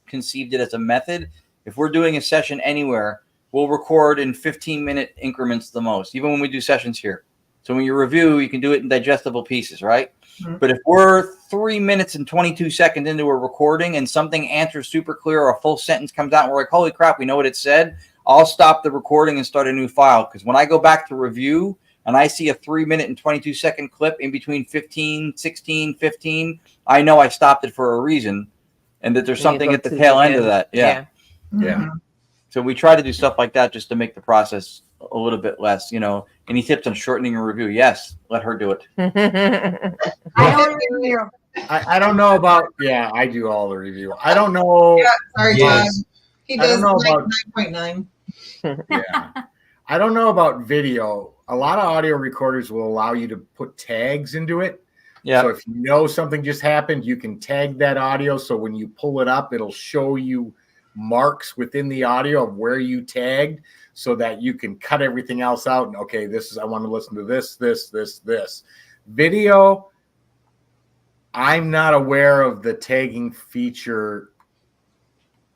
conceived it as a method. If we're doing a session anywhere, we'll record in 15-minute increments the most, even when we do sessions here. So when you review, you can do it in digestible pieces, right? Mm-hmm. But if we're 3 minutes and 22 seconds into a recording and something answers super clear or a full sentence comes out and we're like, holy crap, we know what it said, I'll stop the recording and start a new file. Because when I go back to review and I see a 3 minute and 22 second clip in between 15, 16, 15, I know I stopped it for a reason and that there's something at the tail end of that. Yeah. Yeah. So we try to do stuff like that just to make the process a little bit less, Any tips on shortening a review? Yes, let her do it. I don't know about. Yeah, I do all the review. I don't know. Yeah, sorry, Yes. John. He does 99.9. Yeah. I don't know about video. A lot of audio recorders will allow you to put tags into it. Yeah. So if you know something just happened, you can tag that audio. So when you pull it up, it'll show you marks within the audio of where you tagged so that you can cut everything else out. And okay, I want to listen to this. Video, I'm not aware of the tagging feature.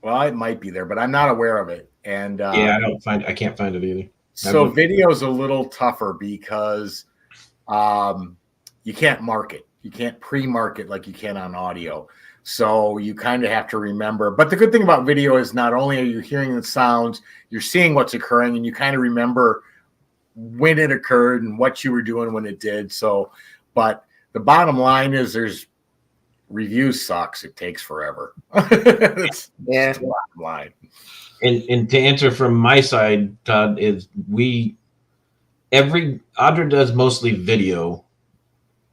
Well, it might be there, but I'm not aware of it. And yeah, I can't find it either. So video is a little tougher because you can't mark it. You can't pre-mark it like you can on audio. So you kind of have to remember. But the good thing about video is not only are you hearing the sounds, you're seeing what's occurring, and you kind of remember when it occurred and what you were doing when it did. So, but the bottom line is reviews sucks. It takes forever. It's the bottom line. And to answer from my side, Todd, is Audra does mostly video.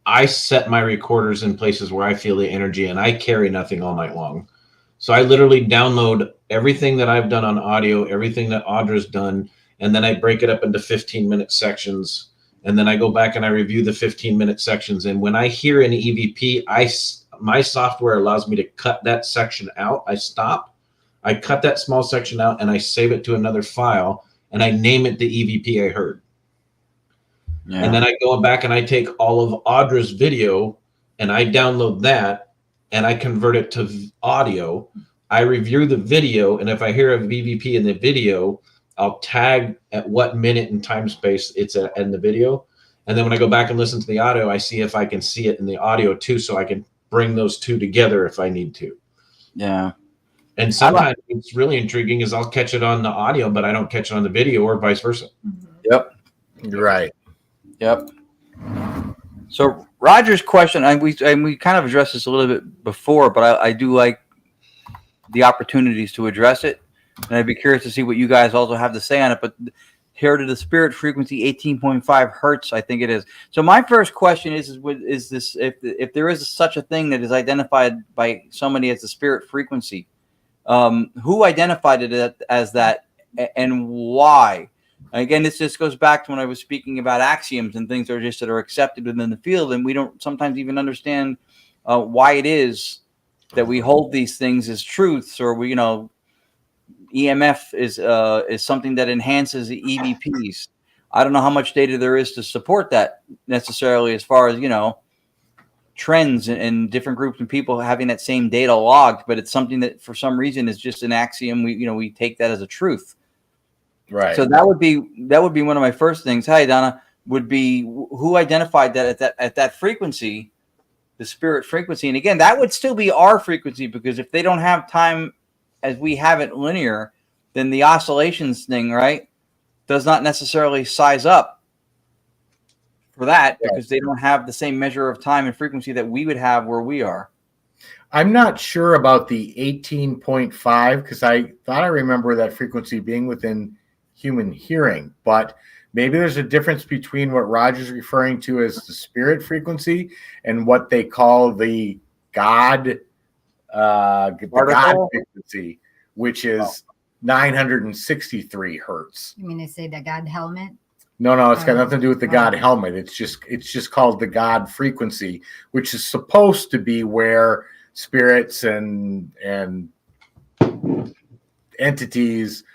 I set my recorders in places where I feel the energy, and I carry nothing all night long. So I literally download everything that I've done on audio, everything that Audra's done, and then I break it up into 15-minute sections. And then I go back and I review the 15-minute sections. And when I hear an EVP, my software allows me to cut that section out. I stop, I cut that small section out, and I save it to another file, and I name it the EVP I heard. Yeah. And then I go back and I take all of Audra's video and I download that and I convert it to audio. I review the video, and if I hear a EVP in the video, I'll tag at what minute and time space it's in the video. And then when I go back and listen to the audio, I see if I can see it in the audio too, so I can bring those two together if I need to. Yeah. And sometimes it's really intriguing is I'll catch it on the audio, but I don't catch it on the video, or vice versa. Yep. Right. Yep. So Roger's question, and we kind of addressed this a little bit before, but I do like the opportunities to address it, and I'd be curious to see what you guys also have to say on it. But here to the spirit frequency, 18.5 hertz, I think it is. So my first question is this: if there is such a thing that is identified by somebody as the spirit frequency, who identified it as that, and why? Again, this just goes back to when I was speaking about axioms and things that are accepted within the field, and we don't sometimes even understand why it is that we hold these things as truths, or we, EMF is something that enhances the EVPs. I don't know how much data there is to support that necessarily, as far as trends and different groups and people having that same data logged, but it's something that for some reason is just an axiom. We take that as a truth. Right. So that would be one of my first things. Hi, Donna. Would be who identified that at that frequency, the spirit frequency. And again, that would still be our frequency, because if they don't have time as we have it linear, then the oscillations thing, right, does not necessarily size up for that, because they don't have the same measure of time and frequency that we would have where we are. I'm not sure about the 18.5, because I thought I remember that frequency being within human hearing, but maybe there's a difference between what Roger's referring to as the spirit frequency and what they call the God frequency, which is 963 hertz. You mean they say the God helmet? No, it's got nothing to do with the God helmet. It's just called the God frequency, which is supposed to be where spirits and entities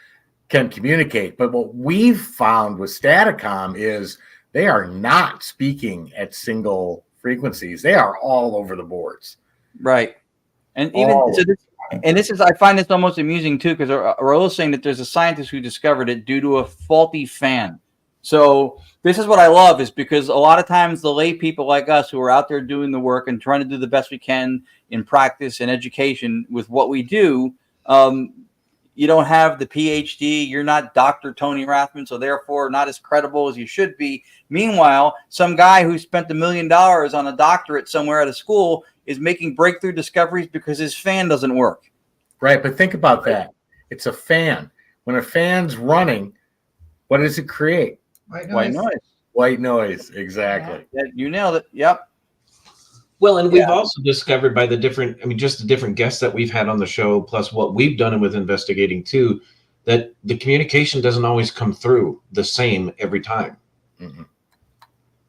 can communicate. But what we've found with Staticom is they are not speaking at single frequencies. They are all over the boards. Right. And even this is, I find this almost amusing too, because Raul's saying that there's a scientist who discovered it due to a faulty fan. So this is what I love, is because a lot of times the lay people like us who are out there doing the work and trying to do the best we can in practice and education with what we do, you don't have the PhD. You're not Dr. Tony Rathman, so therefore not as credible as you should be. Meanwhile, some guy who spent $1 million on a doctorate somewhere at a school is making breakthrough discoveries because his fan doesn't work. Right, but think about that. It's a fan. When a fan's running, what does it create? White noise. White noise, exactly. Yeah, you nailed it. Yep. Well, and we've also discovered by the different guests that we've had on the show, plus what we've done with investigating too, that the communication doesn't always come through the same every time. Mm-hmm.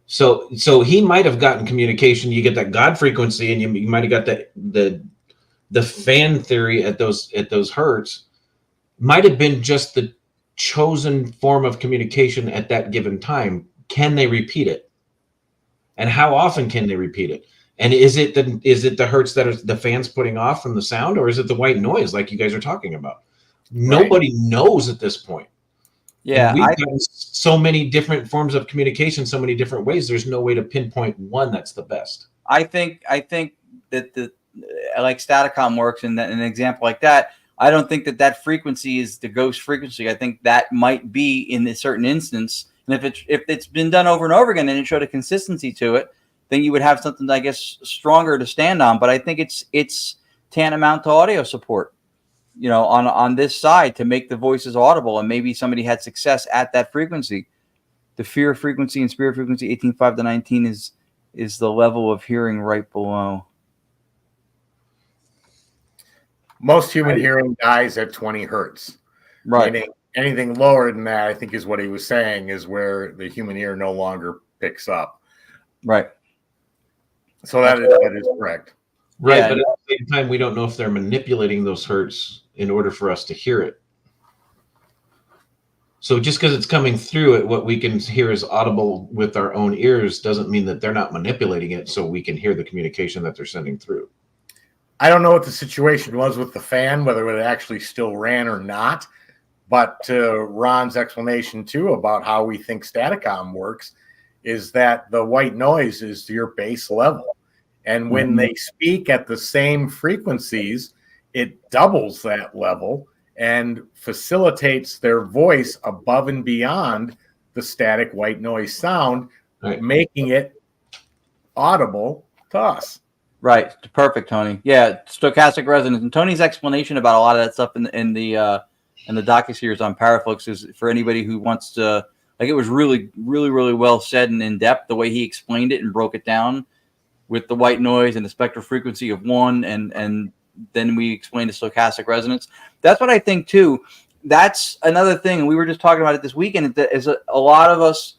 So he might have gotten communication. You get that God frequency, and you might have got the fan theory at those hertz. Might have been just the chosen form of communication at that given time. Can they repeat it? And how often can they repeat it? And is it the hertz that are the fans putting off from the sound, or is it the white noise like you guys are talking about? Nobody knows at this point. Yeah, we've got so many different forms of communication, so many different ways. There's no way to pinpoint one that's the best. I think that like Staticom works, and an example like that, I don't think that frequency is the ghost frequency. I think that might be in a certain instance, and if it's been done over and over again and it showed a consistency to it, then you would have something, I guess, stronger to stand on. But I think it's tantamount to audio support. on this side to make the voices audible, and maybe somebody had success at that frequency. The fear frequency and spirit frequency 18.5 to 19 is the level of hearing right below. Most human hearing dies at 20 hertz. Right. Meaning anything lower than that, I think, is what he was saying, is where the human ear no longer picks up. Right. So that is correct. Right, Yeah. but at the same time, we don't know if they're manipulating those hertz in order for us to hear it. So just because it's coming through it, what we can hear is audible with our own ears doesn't mean that they're not manipulating it so we can hear the communication that they're sending through. I don't know what the situation was with the fan, whether it actually still ran or not. But to Ron's explanation, too, about how we think Staticom works is that the white noise is your base level. And when they speak at the same frequencies, it doubles that level and facilitates their voice above and beyond the static white noise sound, making it audible to us. Right. Perfect, Tony. Yeah, stochastic resonance. And Tony's explanation about a lot of that stuff in the docuseries on Paraflux is for anybody who wants to, like, it was really, really, really well said and in depth the way he explained it and broke it down with the white noise and the spectral frequency of one, and then we explained the stochastic resonance. That's what I think too. That's another thing, and we were just talking about it this weekend. Is a lot of us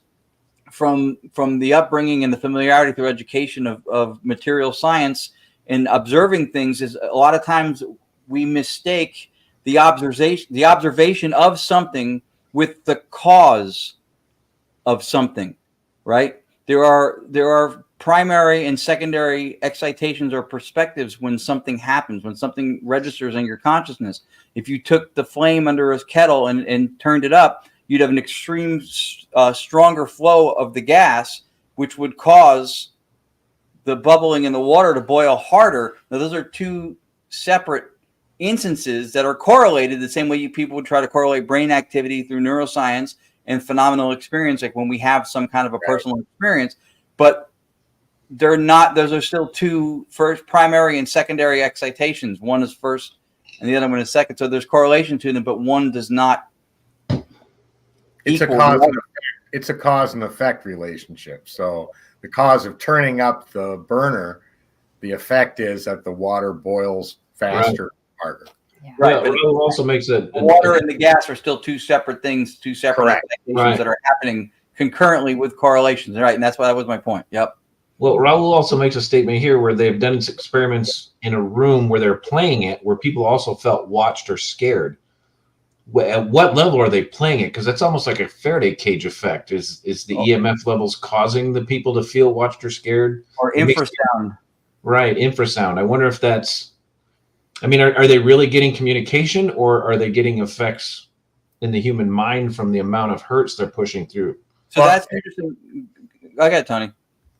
from the upbringing and the familiarity through education of material science and observing things, is a lot of times we mistake the observation of something with the cause of something, right? There are primary and secondary excitations or perspectives when something happens, when something registers in your consciousness. If you took the flame under a kettle and turned it up, you'd have an extreme stronger flow of the gas, which would cause the bubbling in the water to boil harder. Now, those are two separate instances that are correlated the same way people would try to correlate brain activity through neuroscience and phenomenal experience, like when we have some kind of a personal experience. But they're not, those are still two primary and secondary excitations. One is first and the other one is second. So there's correlation to them, but one does not. It's a cause and effect. It's a cause and effect relationship. So the cause of turning up the burner, the effect is that the water boils faster, harder. Yeah. Right, but it also makes it. The water and the gas are still two separate things, two separate excitations that are happening concurrently with correlations. Right, and that's why that was my point. Yep. Well, Raul also makes a statement here where they've done experiments in a room where they're playing it, where people also felt watched or scared. At what level are they playing it? Because that's almost like a Faraday cage effect. Is the EMF levels causing the people to feel watched or scared? Or infrasound. Right, infrasound. I wonder if that's. I mean, are they really getting communication, or are they getting effects in the human mind from the amount of hertz they're pushing through? So that's interesting. Go ahead, Tony.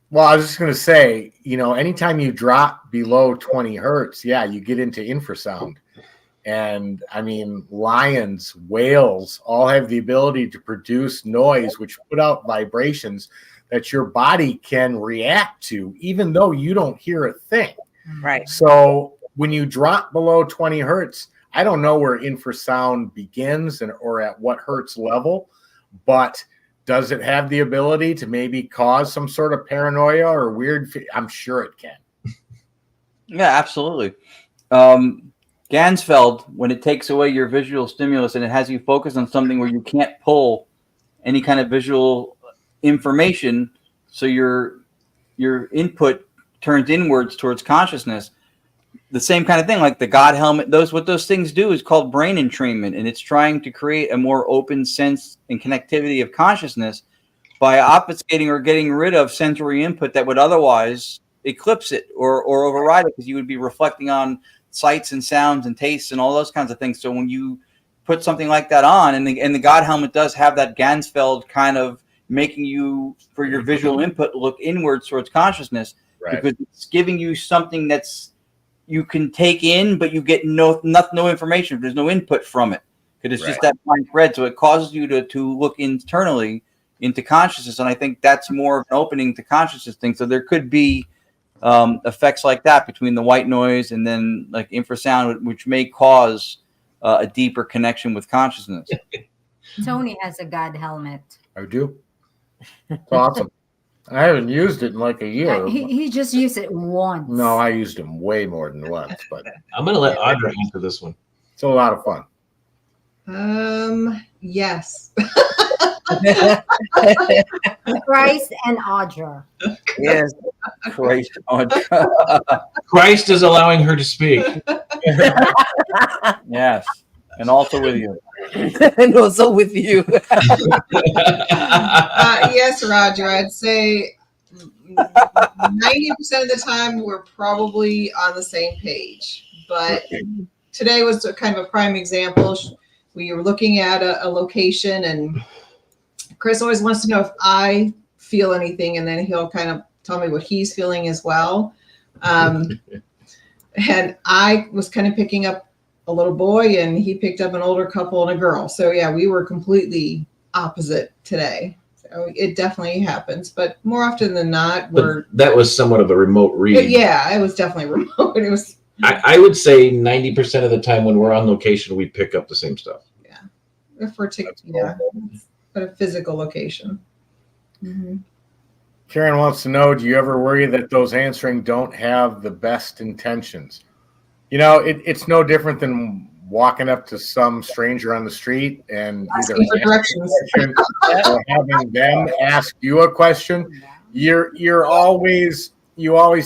Well, I was just going to say, anytime you drop below 20 hertz, you get into infrasound. And I mean, lions, whales all have the ability to produce noise, which put out vibrations that your body can react to, even though you don't hear a thing. Right. So when you drop below 20 hertz, I don't know where infrasound begins or at what hertz level, but does it have the ability to maybe cause some sort of paranoia or weird? I'm sure it can. Yeah, absolutely. Gansfeld, when it takes away your visual stimulus and it has you focus on something where you can't pull any kind of visual information, so your input turns inwards towards consciousness. The same kind of thing, like the God helmet. What those things do is called brain entrainment, and it's trying to create a more open sense and connectivity of consciousness by obfuscating or getting rid of sensory input that would otherwise eclipse it or override it, because you would be reflecting on sights and sounds and tastes and all those kinds of things. So when you put something like that on, and the God helmet does have that Gansfeld kind of making you, for your visual input, look inwards towards consciousness, because it's giving you something that's you can take in, but you get no information. There's no input from it, because it's just that blind thread. So it causes you to look internally into consciousness, and I think that's more of an opening to consciousness thing. So there could be effects like that between the white noise and then like infrasound, which may cause a deeper connection with consciousness. Tony has a God helmet. I do. It's awesome. I haven't used it in like a year. He just used it once. No, I used him way more than once, but I'm going to let Audra answer this one. it's a lot of fun. Yes. Christ and Audra. Yes, Christ, Audra. Christ is allowing her to speak. Yes, and also with you. And also with you. Yes, Roger. I'd say 90% of the time we're probably on the same page. But today was kind of a prime example. We were looking at a location, and Chris always wants to know if I feel anything, and then he'll kind of tell me what he's feeling as well. And I was kind of picking up a little boy, and he picked up an older couple and a girl. So yeah, we were completely opposite today. So it definitely happens, but more often than not, that was somewhat of a remote read. Yeah, it was definitely remote. It was. I would say 90% of the time when we're on location, we pick up the same stuff. Yeah, if we're but a physical location. Mm-hmm. Karen wants to know, do you ever worry that those answering don't have the best intentions? You know, it's no different than walking up to some stranger on the street and either asking for directions or having them ask you a question. You always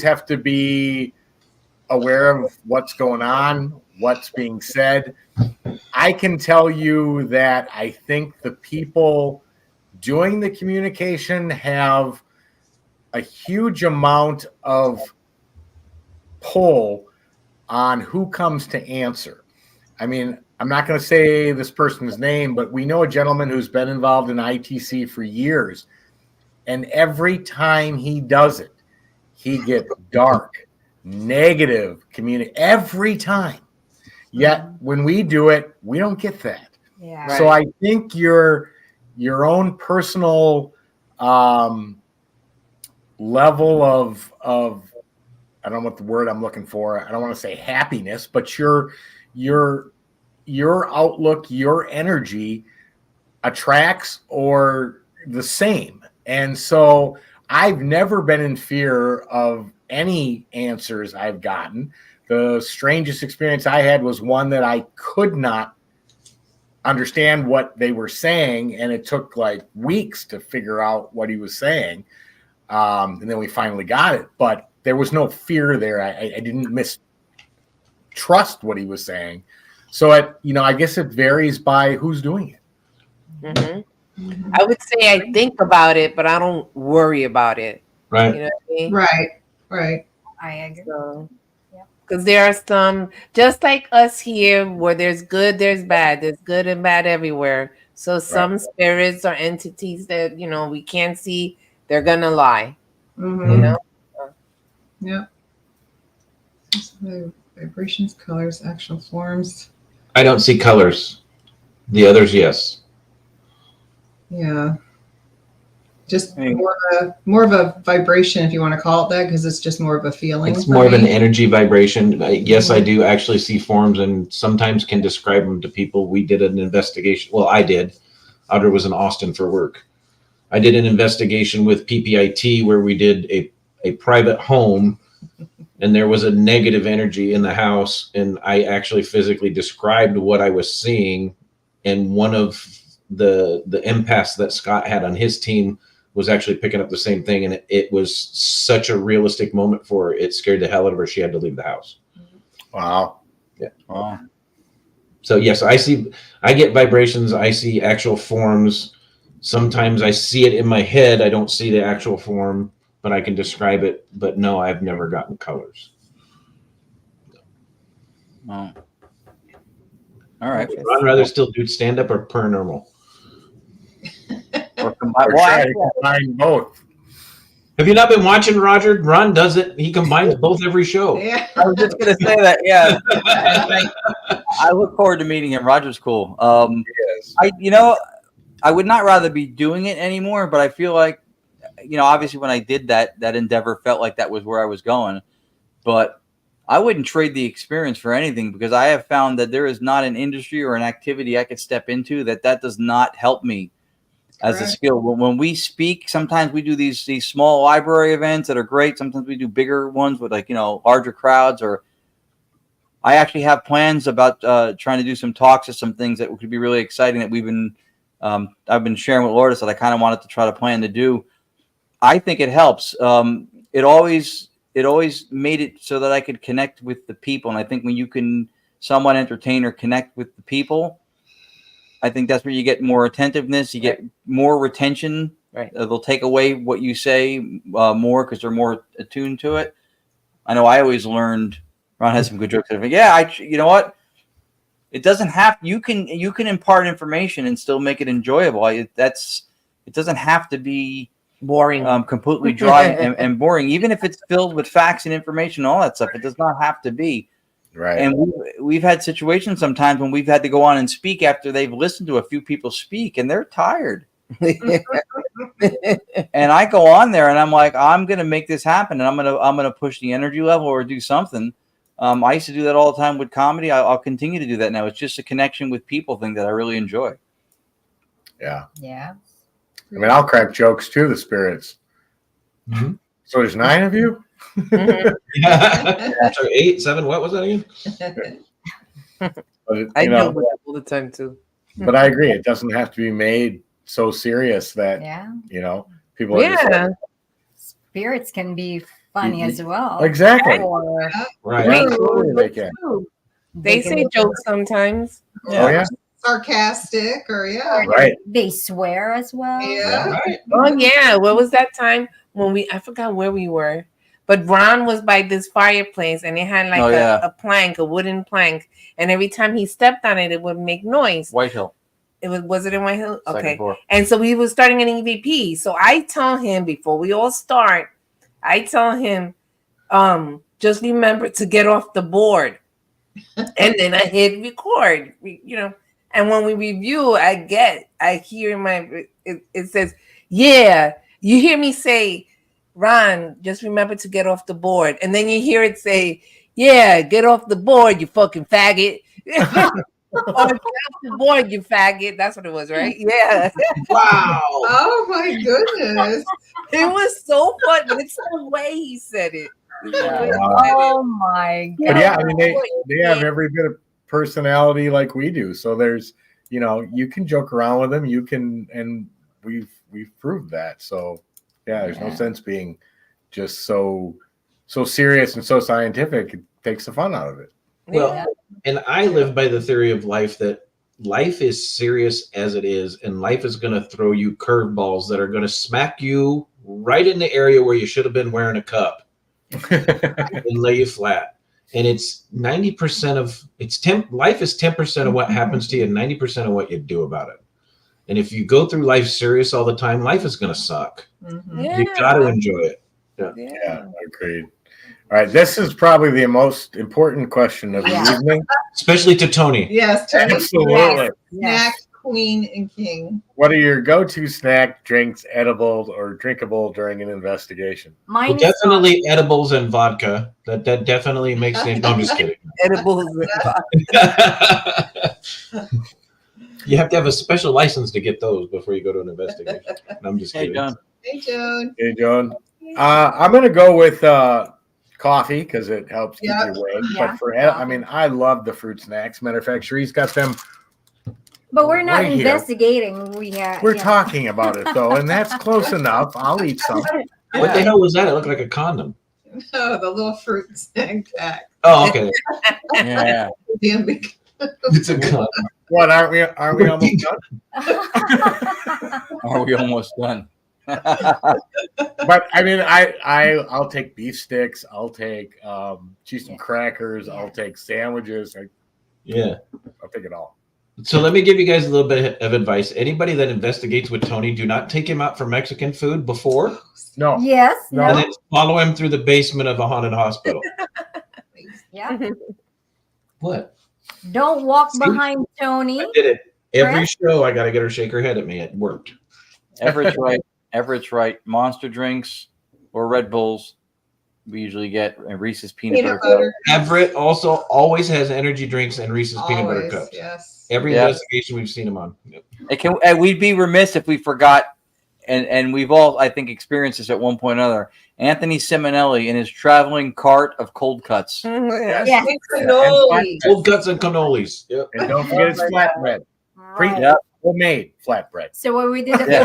have to be aware of what's going on, what's being said. I can tell you that I think the people doing the communication have a huge amount of pull on who comes to answer. I mean, I'm not going to say this person's name, but we know a gentleman who's been involved in ITC for years. And every time he does it, he gets dark, negative community every time. Yet when we do it, we don't get that. Yeah. So I think your own personal level of I don't know what the word I'm looking for. I don't want to say happiness, but your outlook, your energy attracts or the same. And so I've never been in fear of any answers I've gotten. The strangest experience I had was one that I could not understand what they were saying, and it took like weeks to figure out what he was saying. And then we finally got it, but there was no fear there. I didn't mistrust what he was saying. So I guess it varies by who's doing it. Mm-hmm. I would say I think about it, but I don't worry about it. Right. You know what I mean? Right. I agree. So, because there are some, just like us here, where there's good, there's bad. There's good and bad everywhere. So some spirits or entities that, we can't see, they're going to lie. Mm-hmm. Yep. Vibrations, colors, actual forms. I don't see colors. The others, yes. Yeah. Just more of a vibration, if you want to call it that, because it's just more of a feeling. It's more of an energy vibration. Yes, I do actually see forms, and sometimes can describe them to people. We did an investigation. Well, I did. Audra was in Austin for work. I did an investigation with PPIT where we did a private home, and there was a negative energy in the house, and I actually physically described what I was seeing, and one of the empaths that Scott had on his team was actually picking up the same thing, and it was such a realistic moment for her. It scared the hell out of her. She had to leave the house. Wow. Yeah. Wow. So yes, I get vibrations. I see actual forms. Sometimes I see it in my head. I don't see the actual form, but I can describe it. But no, I've never gotten colors. Oh. All right. Would Ron rather still do stand up or paranormal? Or combine both. Have you not been watching Roger? Ron does it. He combines both every show. Yeah. I was just gonna say that. Yeah. I look forward to meeting him. Roger's cool. Yes. I would not rather be doing it anymore, but I feel like, obviously when I did that endeavor, felt like that was where I was going. But I wouldn't trade the experience for anything, because I have found that there is not an industry or an activity I could step into that does not help me as a skill. When we speak, sometimes we do these small library events that are great. Sometimes we do bigger ones with larger crowds. Or I actually have plans about trying to do some talks or some things that could be really exciting that I've been sharing with Lourdes that I kind of wanted to try to plan to do. I think it helps. It always made it so that I could connect with the people. And I think when you can somewhat entertain or connect with the people, I think that's where you get more attentiveness. You get more retention. Right. They'll take away what you say more because they're more attuned to it. I know I always learned. Ron has some good jokes. You know what? It doesn't have. You can impart information and still make it enjoyable. It doesn't have to be boring, completely dry and boring. Even if it's filled with facts and information, all that stuff, it does not have to be. Right. And we've had situations sometimes when we've had to go on and speak after they've listened to a few people speak, and they're tired. And I go on there and I'm like, I'm going to make this happen, and I'm going to push the energy level or do something. I used to do that all the time with comedy. I'll continue to do that now. It's just a connection with people thing that I really enjoy. Yeah. Yeah. I mean, I'll crack jokes too, the spirits. Mm-hmm. So there's 9 of you? So 8, 7, what was that again? But I know all the time too. But I agree. It doesn't have to be made so serious that, people are just like, spirits can be funny as well. Exactly. Right. They can. They say jokes sometimes. Oh, yeah. Sarcastic or Right. They swear as well. Yeah. Oh yeah. What was that time when I forgot where we were, but Ron was by this fireplace and it had like a plank, a wooden plank, and every time he stepped on it, it would make noise. White Hill. Was it in White Hill? Okay. And so we were starting an EVP. So I tell him before we all start, just remember to get off the board. And then I hit record, and when we review, I hear it says, yeah, you hear me say, Ron, just remember to get off the board. And then you hear it say, yeah, get off the board, you fucking faggot. Or get off the board, you faggot. That's what it was, right? Yeah. Wow. Oh my goodness. It was so fun, but it's the way he said it. Oh my god. But yeah, I mean, they have every bit of personality like we do. So there's, you can joke around with them. You can, and we've proved that. So yeah, there's no sense being just so serious and so scientific. It takes the fun out of it. Well, and I live by the theory of life that life is serious as it is, and life is going to throw you curveballs that are going to smack you right in the area where you should have been wearing a cup and lay you flat. And it's 90% of life is 10% of what happens to you and 90% of what you do about it. And if you go through life serious all the time, life is going to suck. Mm-hmm. You got to enjoy it. Yeah, agreed. All right, this is probably the most important question of the evening, especially to Tony. Yes, Tony. Absolutely. Snack queen and king. What are your go-to snack, drinks, edibles, or drinkable during an investigation? Well, definitely edibles and vodka. That definitely makes things. No, I'm just kidding. Edibles and vodka. You have to have a special license to get those before you go to an investigation. No, I'm just kidding. Hey, Joan. Hey, Joan. I'm going to go with coffee because it helps keep you awake. Yeah. But I love the fruit snacks. Matter of fact, Cherie's got them. But we're not right here. investigating. We're talking about it though, and that's close enough. I'll eat some. What the hell was that? It looked like a condom. Oh, the little fruit snack pack. Oh, okay. Yeah. Damn big. It's a condom. What aren't we almost done? Are we almost done? But I mean, I'll take beef sticks. I'll take cheese and crackers. I'll take sandwiches. I'll take it all. So let me give you guys a little bit of advice. Anybody that investigates with Tony, do not take him out for Mexican food before. No. Yes. No. And then follow him through the basement of a haunted hospital. Yeah. What? Don't walk behind Tony. I did it. Every show, I got to get her to shake her head at me. It worked. Everett's right. Everett's right. Monster drinks or Red Bulls We usually get Reese's peanut Peanut butter. butter. Everett also always has energy drinks and Reese's peanut butter Always, cups. yes. Every Yeah. investigation we've seen him on. Yep. And we'd be remiss if we forgot, and we've all, I think, experienced this at one point or another. Anthony Simonelli in his traveling cart of cold cuts. Yeah. And cannoli. Cold cuts and cannolis. Yep. And don't forget it's flatbread. Right. Yep. Homemade flatbread. So when we did the Yeah.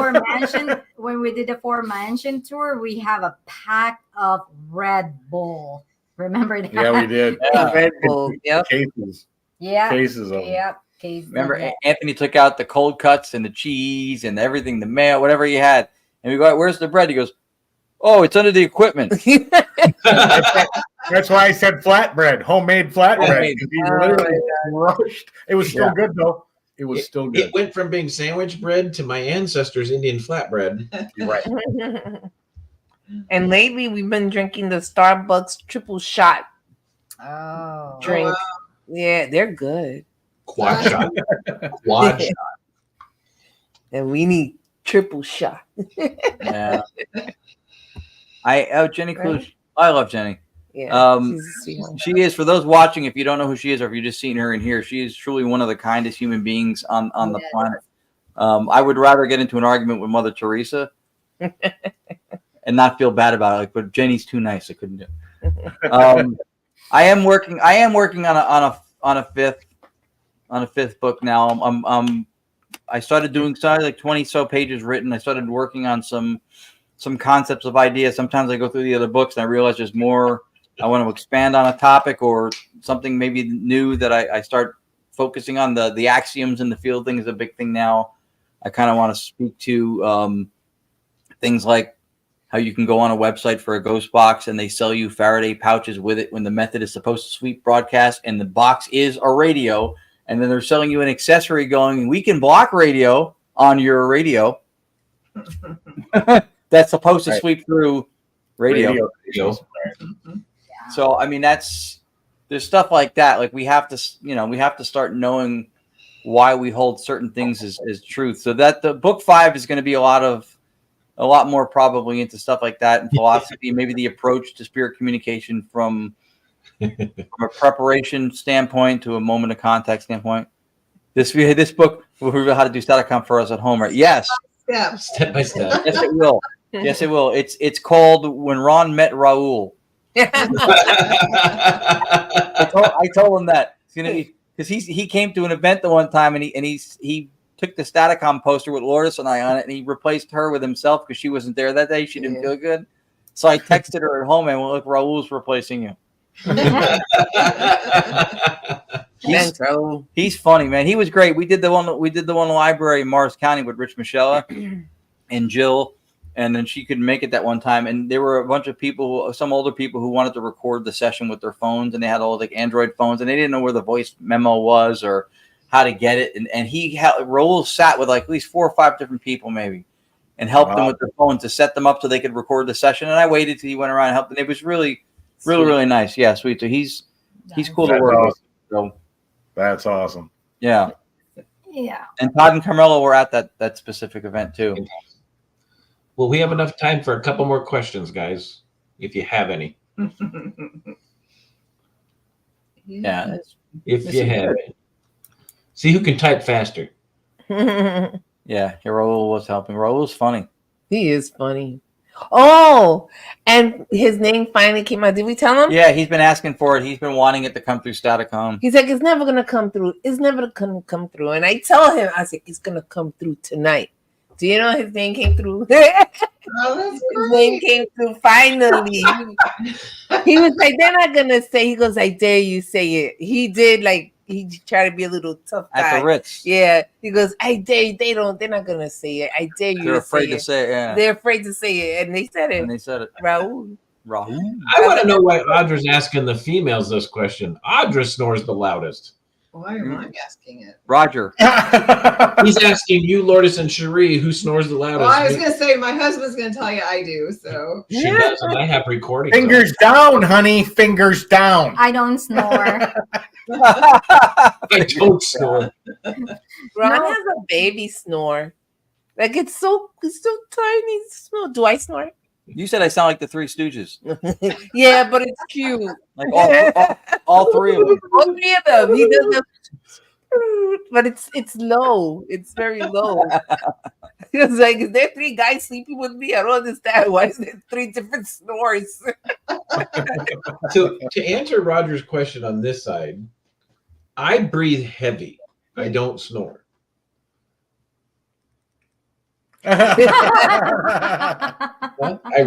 four mansion tour, we have a pack of Red Bull. Remember that? Yeah, we did. Yeah. Red Bull. Yep. Cases. Yeah. Cases of them. Yep. Cases. Remember, Anthony took out the cold cuts and the cheese and everything, the mayo, whatever he had. And we go, "Where's the bread?" He goes, "Oh, it's under the equipment." That's why I said flatbread, homemade flatbread. Homemade. 'Cause he literally rushed. It was still good though. It was still good. It went from being sandwich bread to my ancestors' Indian flatbread. You're right. And lately, we've been drinking the Starbucks triple shot Oh. drink. wow. Yeah, they're good. Quad shot. Quad shot. And we need triple shot. Yeah. Jenny Right? Cluj. I love Jenny. Yeah. she's a sweetheart. She is, for those watching, if you don't know who she is, or if you're just seeing her in here, she is truly one of the kindest human beings on the Yes. planet. I would rather get into an argument with Mother Teresa and not feel bad about it. Like, but Jenny's too nice. I couldn't do it. I am working on a fifth book now. I started doing like 20 so pages written. I started working on some concepts of ideas. Sometimes I go through the other books and I realize there's more I want to expand on a topic or something maybe new that I start focusing on. The axioms in the field thing is a big thing now. I kind of want to speak to things like how you can go on a website for a ghost box and they sell you Faraday pouches with it when the method is supposed to sweep broadcast and the box is a radio. And then they're selling you an accessory going, we can block radio on your radio. That's supposed to sweep through radio. So, I mean, there's stuff like that. Like we have to start knowing why we hold certain things as truth. So that the book 5 is going to be a lot more probably into stuff like that and philosophy, maybe the approach to spirit communication from a preparation standpoint to a moment of contact standpoint. This book will reveal how to do Statacom for us at home, right? Yes. Yeah. Step by step. Yes, it will. Yes, it will. It's called When Ron Met Raul. I told him that because he came to an event the one time and he took the Statacom poster with Lourdes and I on it and he replaced her with himself because she wasn't there that day. She didn't feel good, so I texted her at home and well, look, Raul's replacing you. He's funny, man. He was great. We did the one library in Morris County with Rich Michelle and Jill. And then she couldn't make it that one time. And there were a bunch of people, some older people who wanted to record the session with their phones. And they had all like Android phones. And they didn't know where the voice memo was or how to get it. And Raul sat with like at least 4 or 5 different people maybe. And helped them with their phone to set them up so they could record the session. And I waited till he went around and helped. And it was really nice. Yeah, sweet. So he's cool to work with. So that's awesome. Yeah. Yeah. And Todd and Carmelo were at that specific event too. Well, we have enough time for a couple more questions, guys, if you have any. Yeah. If you have any. See who can type faster. Yeah, Raul was helping. Raul's funny. He is funny. Oh, and his name finally came out. Did we tell him? Yeah, he's been asking for it. He's been wanting it to come through Statacom. He's like, it's never going to come through. It's never going to come through. And I tell him, I said, it's going to come through tonight. Do you know his name came through? Oh, that's His name came through finally. He was like, they're not going to say. He goes, I dare you say it. He did he tried to be a little tough guy. At the Ritz. Yeah. He goes, I dare you. They're not going to say it. I dare you. They're afraid to say it. Yeah. They're afraid to say it. And they said it. And they said it. Raul. I want to know why Audra's asking the females this question. Audra snores the loudest. Why am I asking it? Roger. He's asking you, Lourdes and Cherie, who snores the loudest. Well, I was going to say, my husband's going to tell you I do, so. She does, and I have recording. Fingers down, honey. Fingers down. I don't snore. I don't snore. Ron has a baby snore. Like it's so tiny snore. Do I snore? You said I sound like the Three Stooges. Yeah, but it's cute. Like all three of them. All three of them. He does the, but it's low. It's very low. It's like, is there three guys sleeping with me? I don't understand. Why is there three different snores? So to answer Roger's question on this side, I breathe heavy. I don't snore. I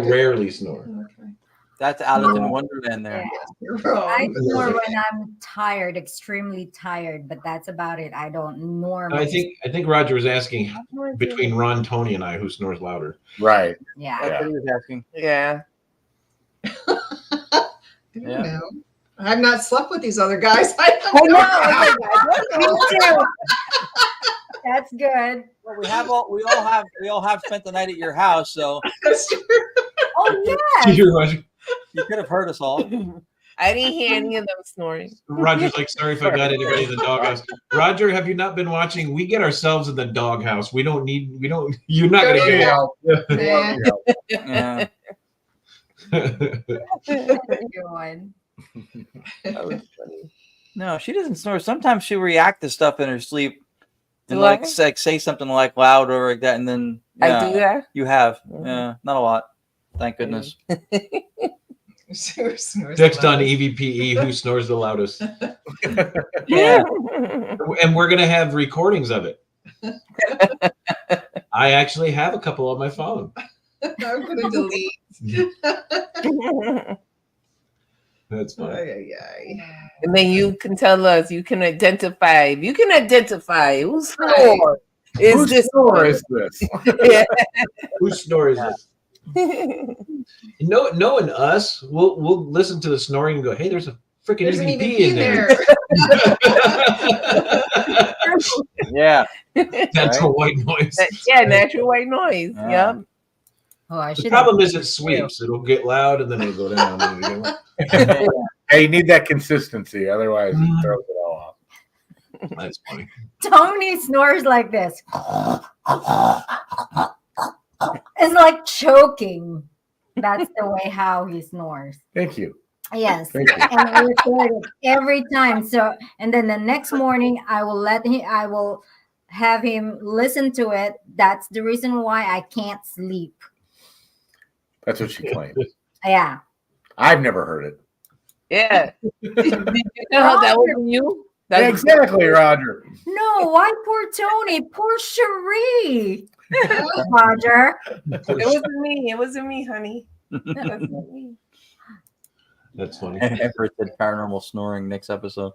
rarely snore. That's Alice in Wonderland there. I snore when I'm tired, extremely tired, but that's about it. I don't normally. I think Roger was asking between Ron, Tony, and I who snores louder. Right. Yeah. That's what he was asking. Yeah. Yeah. I've not slept with these other guys. I Me too. That's good. Well, we all have spent the night at your house, so Oh yeah. Roger. you could have heard us all. I didn't hear any of them snoring. Roger's like, sorry if I got anybody in the doghouse. Roger, have you not been watching? We get ourselves in the doghouse. You're not going to get help. Yeah. Good one. That was funny. No, she doesn't snore. Sometimes she'll react to stuff in her sleep and Do like I? say something like loud or like that, and then I do that. You have. Mhm. Yeah, not a lot. Thank goodness. Next on EVPE, who snores the loudest? Yeah. And we're going to have recordings of it. I actually have a couple on my phone. I'm going to delete. That's funny. And then you can tell us. You can identify. You can identify whose snore is Whose this. snore is this? Yeah. Whose snore is this? Knowing us, we'll listen to the snoring and go, "Hey, there's a freaking There's an EVP EVP in there." Yeah. Natural white noise. Yeah, natural white noise. Yeah. Yep. Oh, I The should. problem is it sweeps. It'll get loud and then it'll go down. And it'll get loud. Hey, you need that consistency, otherwise it throws it all off. That's funny. Tony snores like this. It's like choking. That's the way how he snores. Thank you. Yes, Thank you. and I record it every time. So, and then the next morning, I will have him listen to it. That's the reason why I can't sleep. That's what she claims. Yeah. I've never heard it. Yeah. Did you know that was you? Yeah, exactly, Roger. No, why poor Tony? Poor Cherie. Roger. It wasn't me. It wasn't me, honey. It wasn't me. That's funny. Everett said paranormal snoring next episode.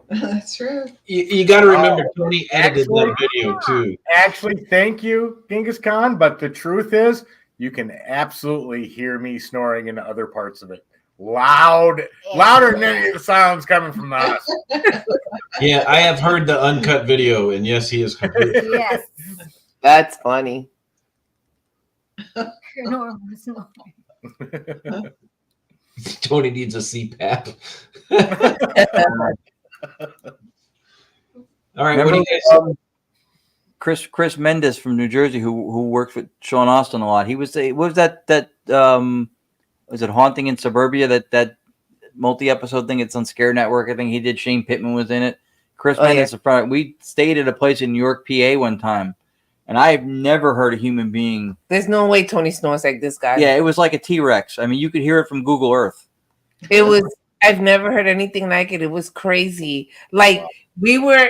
That's true. You got to remember, Tony edited that video too. Actually, thank you, Genghis Khan. But the truth is, you can absolutely hear me snoring in other parts of it. Louder than any of the sounds coming from us. Yeah, I have heard the uncut video, and yes, he is completely. Yes. That's funny. Normal snore. Tony needs a CPAP. All right, what do you guys say? Chris Mendes from New Jersey, who works with Sean Austin a lot. He was what was that was it Haunting in Suburbia, that multi-episode thing? It's on Scare Network. I think he did. Shane Pittman was in it. Chris Mendes. Yeah. We stayed at a place in New York, PA one time, and I've never heard a human being. There's no way Tony snores like this guy. Yeah, it was like a T-Rex. I mean, you could hear it from Google Earth. It was. I've never heard anything like it. It was crazy. Like we were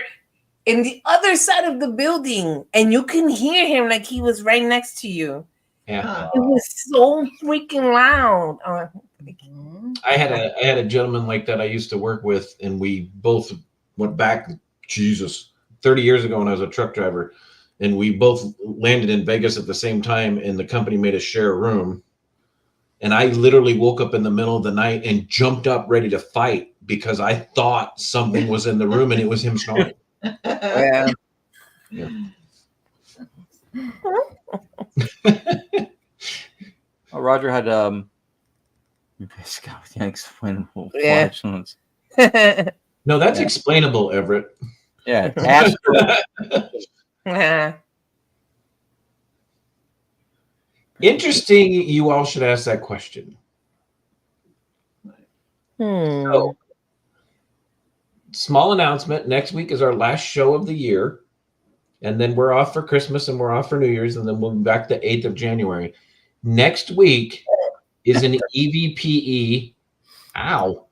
in the other side of the building, and you can hear him like he was right next to you. Yeah, it was so freaking loud. I had a gentleman like that I used to work with, and we both went back, 30 years ago when I was a truck driver, and we both landed in Vegas at the same time, and the company made us share a room. And I literally woke up in the middle of the night and jumped up ready to fight because I thought something was in the room, and it was him snoring. Yeah. Roger had explainable flatulence. No, that's explainable, Everett. Yeah. Interesting. You all should ask that question. So, small announcement. Next week is our last show of the year. And then we're off for Christmas and we're off for New Year's. And then we'll be back the 8th of January. Next week is an EVPE. Ow.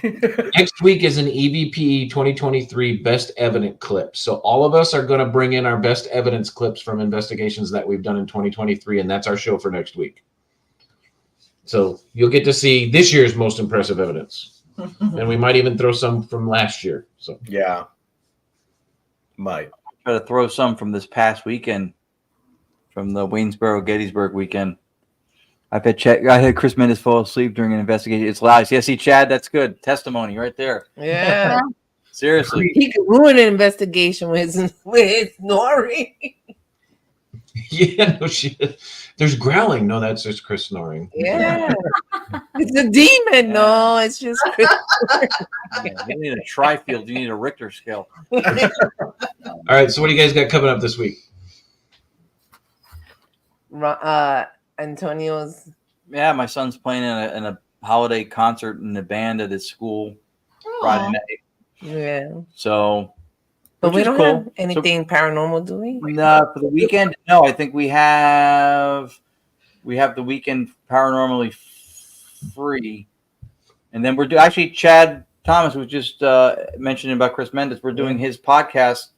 Next week is an EVPE 2023 best evidence clip. So all of us are going to bring in our best evidence clips from investigations that we've done in 2023. And that's our show for next week. So you'll get to see this year's most impressive evidence. And we might even throw some from last year. So yeah. Might. Try to throw some from this past weekend, from the Waynesboro Gettysburg weekend. I had Chris Mendes fall asleep during an investigation. It's lies. Yeah, see, Chad, that's good testimony right there. Yeah. Seriously, he could ruin an investigation with his snoring. yeah, no shit. There's growling. No, that's just Chris snoring. Yeah. It's a demon. No, it's just Chris. You need a tri-field. You need a Richter scale. All right, so what do you guys got coming up this week? Antonio's. Yeah, my son's playing in a holiday concert in the band at his school Friday night. Yeah. So, but we don't cool. have anything paranormal, do we? No, for the weekend. No, I think we have the weekend paranormally free, and then we're actually Chad Thomas was just mentioning about Chris Mendes. We're doing his podcast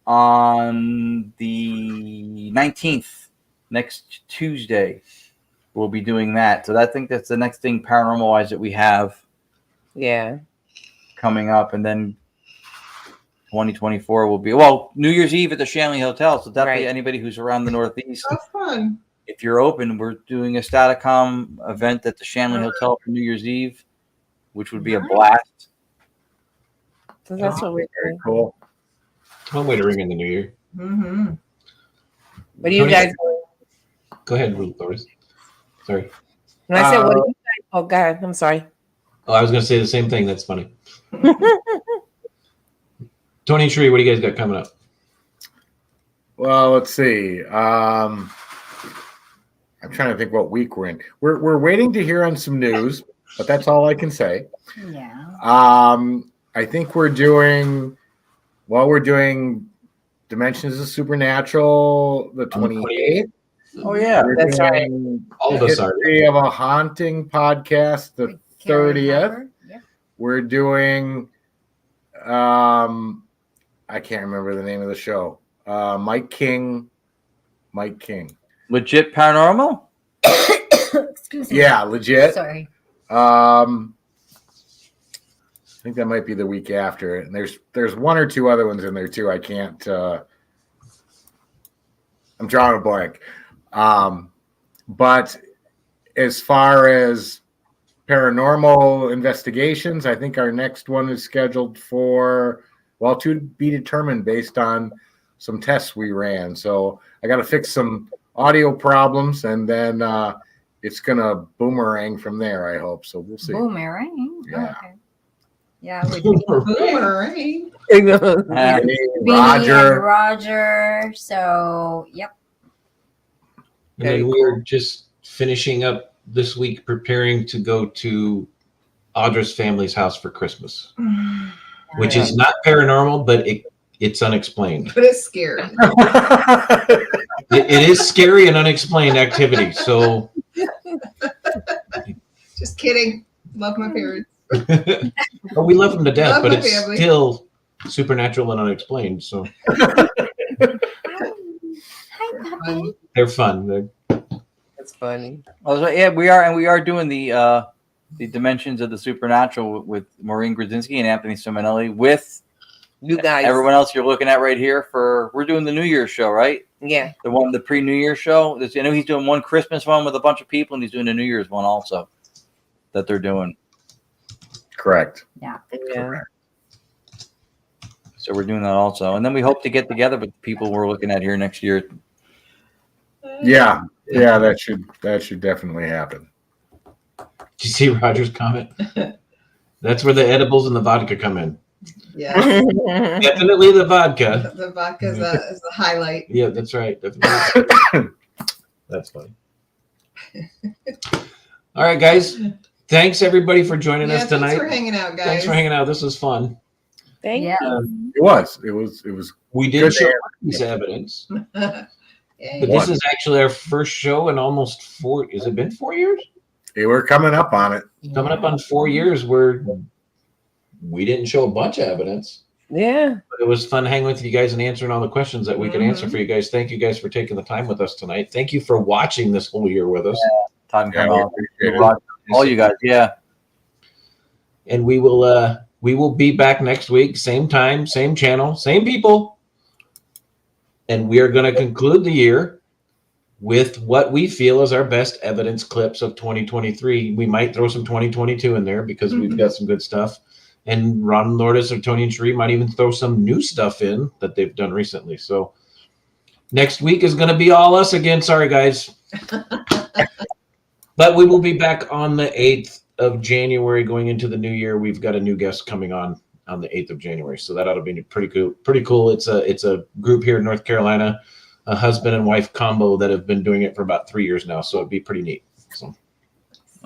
on the 19th, next Tuesday. We'll be doing that. So I think that's the next thing paranormal-wise that we have. Yeah. Coming up, and then 2024 will be New Year's Eve at the Shanley Hotel. So definitely anybody who's around the Northeast, Have fun. if you're open, we're doing a Statacom event at the Shanley Hotel for New Year's Eve, which would be a blast. So that's what we're doing. Cool. One way to ring in the new year. Mm-hmm. What do you guys? Go ahead, Doris. Sorry. When I said, what do you guys? Oh, God, I'm sorry. Oh, I was going to say the same thing. That's funny. Tony and Sheree, what do you guys got coming up? Well, let's see. I'm trying to think what week we're in. We're waiting to hear on some news, but that's all I can say. Yeah. I think we're doing Dimensions of Supernatural the 28th. Oh yeah, that's right. All of us are. History of a Haunting podcast the 30th. Yeah. We're doing I can't remember the name of the show. Mike King. Legit paranormal? Excuse me. Yeah, legit. Sorry. I think that might be the week after. And there's one or two other ones in there too. I can't I'm drawing a blank. But as far as paranormal investigations, I think our next one is scheduled for to be determined based on some tests we ran. So I got to fix some audio problems, and then it's gonna boomerang from there. I hope so. We'll see. Boomerang. Yeah. Okay. Yeah, with Beanie and Roger. So, yep. And then we're just finishing up this week, preparing to go to Audra's family's house for Christmas, which is not paranormal, but it's unexplained. But it's scary. It is scary and unexplained activity. So, Just kidding. Love my parents. well, we love them to death, Love but my it's family. still supernatural and unexplained. So Hi, Puppy. they're fun. That's funny. Oh, yeah, we are doing the Dimensions of the Supernatural with Maureen Grudzinski and Anthony Simonelli with You guys. everyone else you're looking at right here. We're doing the New Year's show, right? Yeah. The pre-New Year's show. I know he's doing one Christmas one with a bunch of people, and he's doing a New Year's one also that they're doing. Correct. Yeah. Yeah. So we're doing that also, and then we hope to get together with the people we're looking at here next year. Yeah, that should definitely happen. Did you see Roger's comment? That's where the edibles and the vodka come in. Yeah. Definitely the vodka. The vodka is the highlight. Yeah, that's right. Definitely. That's funny. All right, guys. Thanks everybody for joining us tonight. Thanks for hanging out, guys. Thanks for hanging out. This was fun. Thank Yeah. you. It was. We did Good show to piece of evidence, but Yay. this is actually our first show in almost 4. Has it been 4 years? They were coming up on it. Coming up on 4 years where we didn't show a bunch of evidence. Yeah. But it was fun hanging with you guys and answering all the questions that we could answer for you guys. Thank you guys for taking the time with us tonight. Thank you for watching this whole year with us. Time Yeah, come we out. appreciate it. All you guys, yeah. And we will be back next week, same time, same channel, same people. And we are going to conclude the year with what we feel is our best evidence clips of 2023. We might throw some 2022 in there because we've got some good stuff. And Ron Lourdes or Tony and Cherie might even throw some new stuff in that they've done recently. So next week is going to be all us again. Sorry, guys. But we will be back on the 8th of January going into the new year. We've got a new guest coming on the 8th of January. So that ought to be pretty cool. It's a group here in North Carolina, a husband and wife combo that have been doing it for about 3 years now. So it'd be pretty neat. So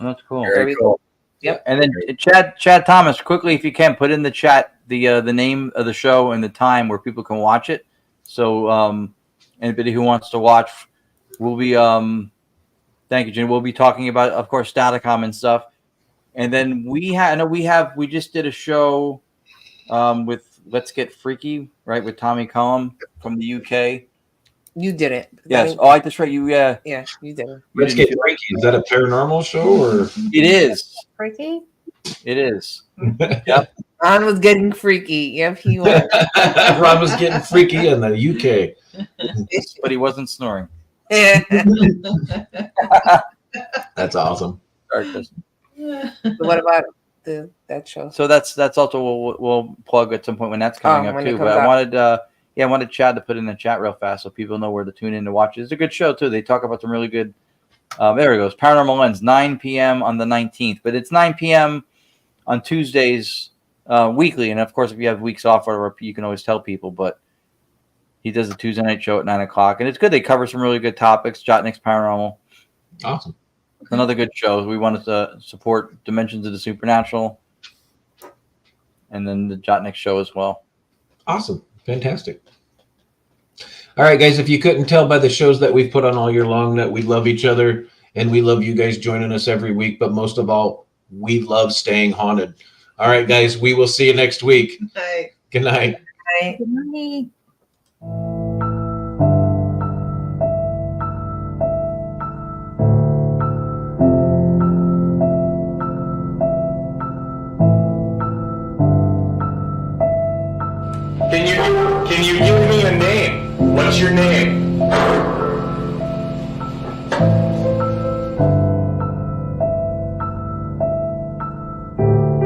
That's cool. Very cool. Yep. And then Chad Thomas, quickly, if you can, put in the chat the name of the show and the time where people can watch it. So anybody who wants to watch, we'll be thank you, Jen. We'll be talking about, of course, Staticom and stuff. And then we just did a show with Let's Get Freaky, right, with Tommy Cullum from the UK. You did it. Yes. Oh, that's right. Yeah, you did it. Let's Get Freaky. Is that a paranormal show or? It is. Freaky? It is. Yep. Ron was getting freaky. Yep, he was. Ron was getting freaky in the UK. But he wasn't snoring. That's awesome. What about that show? So that's also we'll plug at some point when that's coming up when too. it But comes out. I wanted Chad to put in the chat real fast so people know where to tune in to watch it. It's a good show too. They talk about some really good. There it goes. Paranormal Lens, 9 p.m. on the 19th, but it's 9 p.m. on Tuesdays weekly. And of course, if you have weeks off, or you can always tell people. But he does a Tuesday night show at 9 o'clock, and it's good. They cover some really good topics. Jotnik's Paranormal. Awesome. Another good show. We wanted to support Dimensions of the Supernatural, and then the Jotnik show as well. Awesome. Fantastic. All right, guys, if you couldn't tell by the shows that we've put on all year long that we love each other and we love you guys joining us every week, but most of all, we love staying haunted. All right, guys, we will see you next week. Bye. Good night. Bye. Good night. Can you give me a name? What's your name?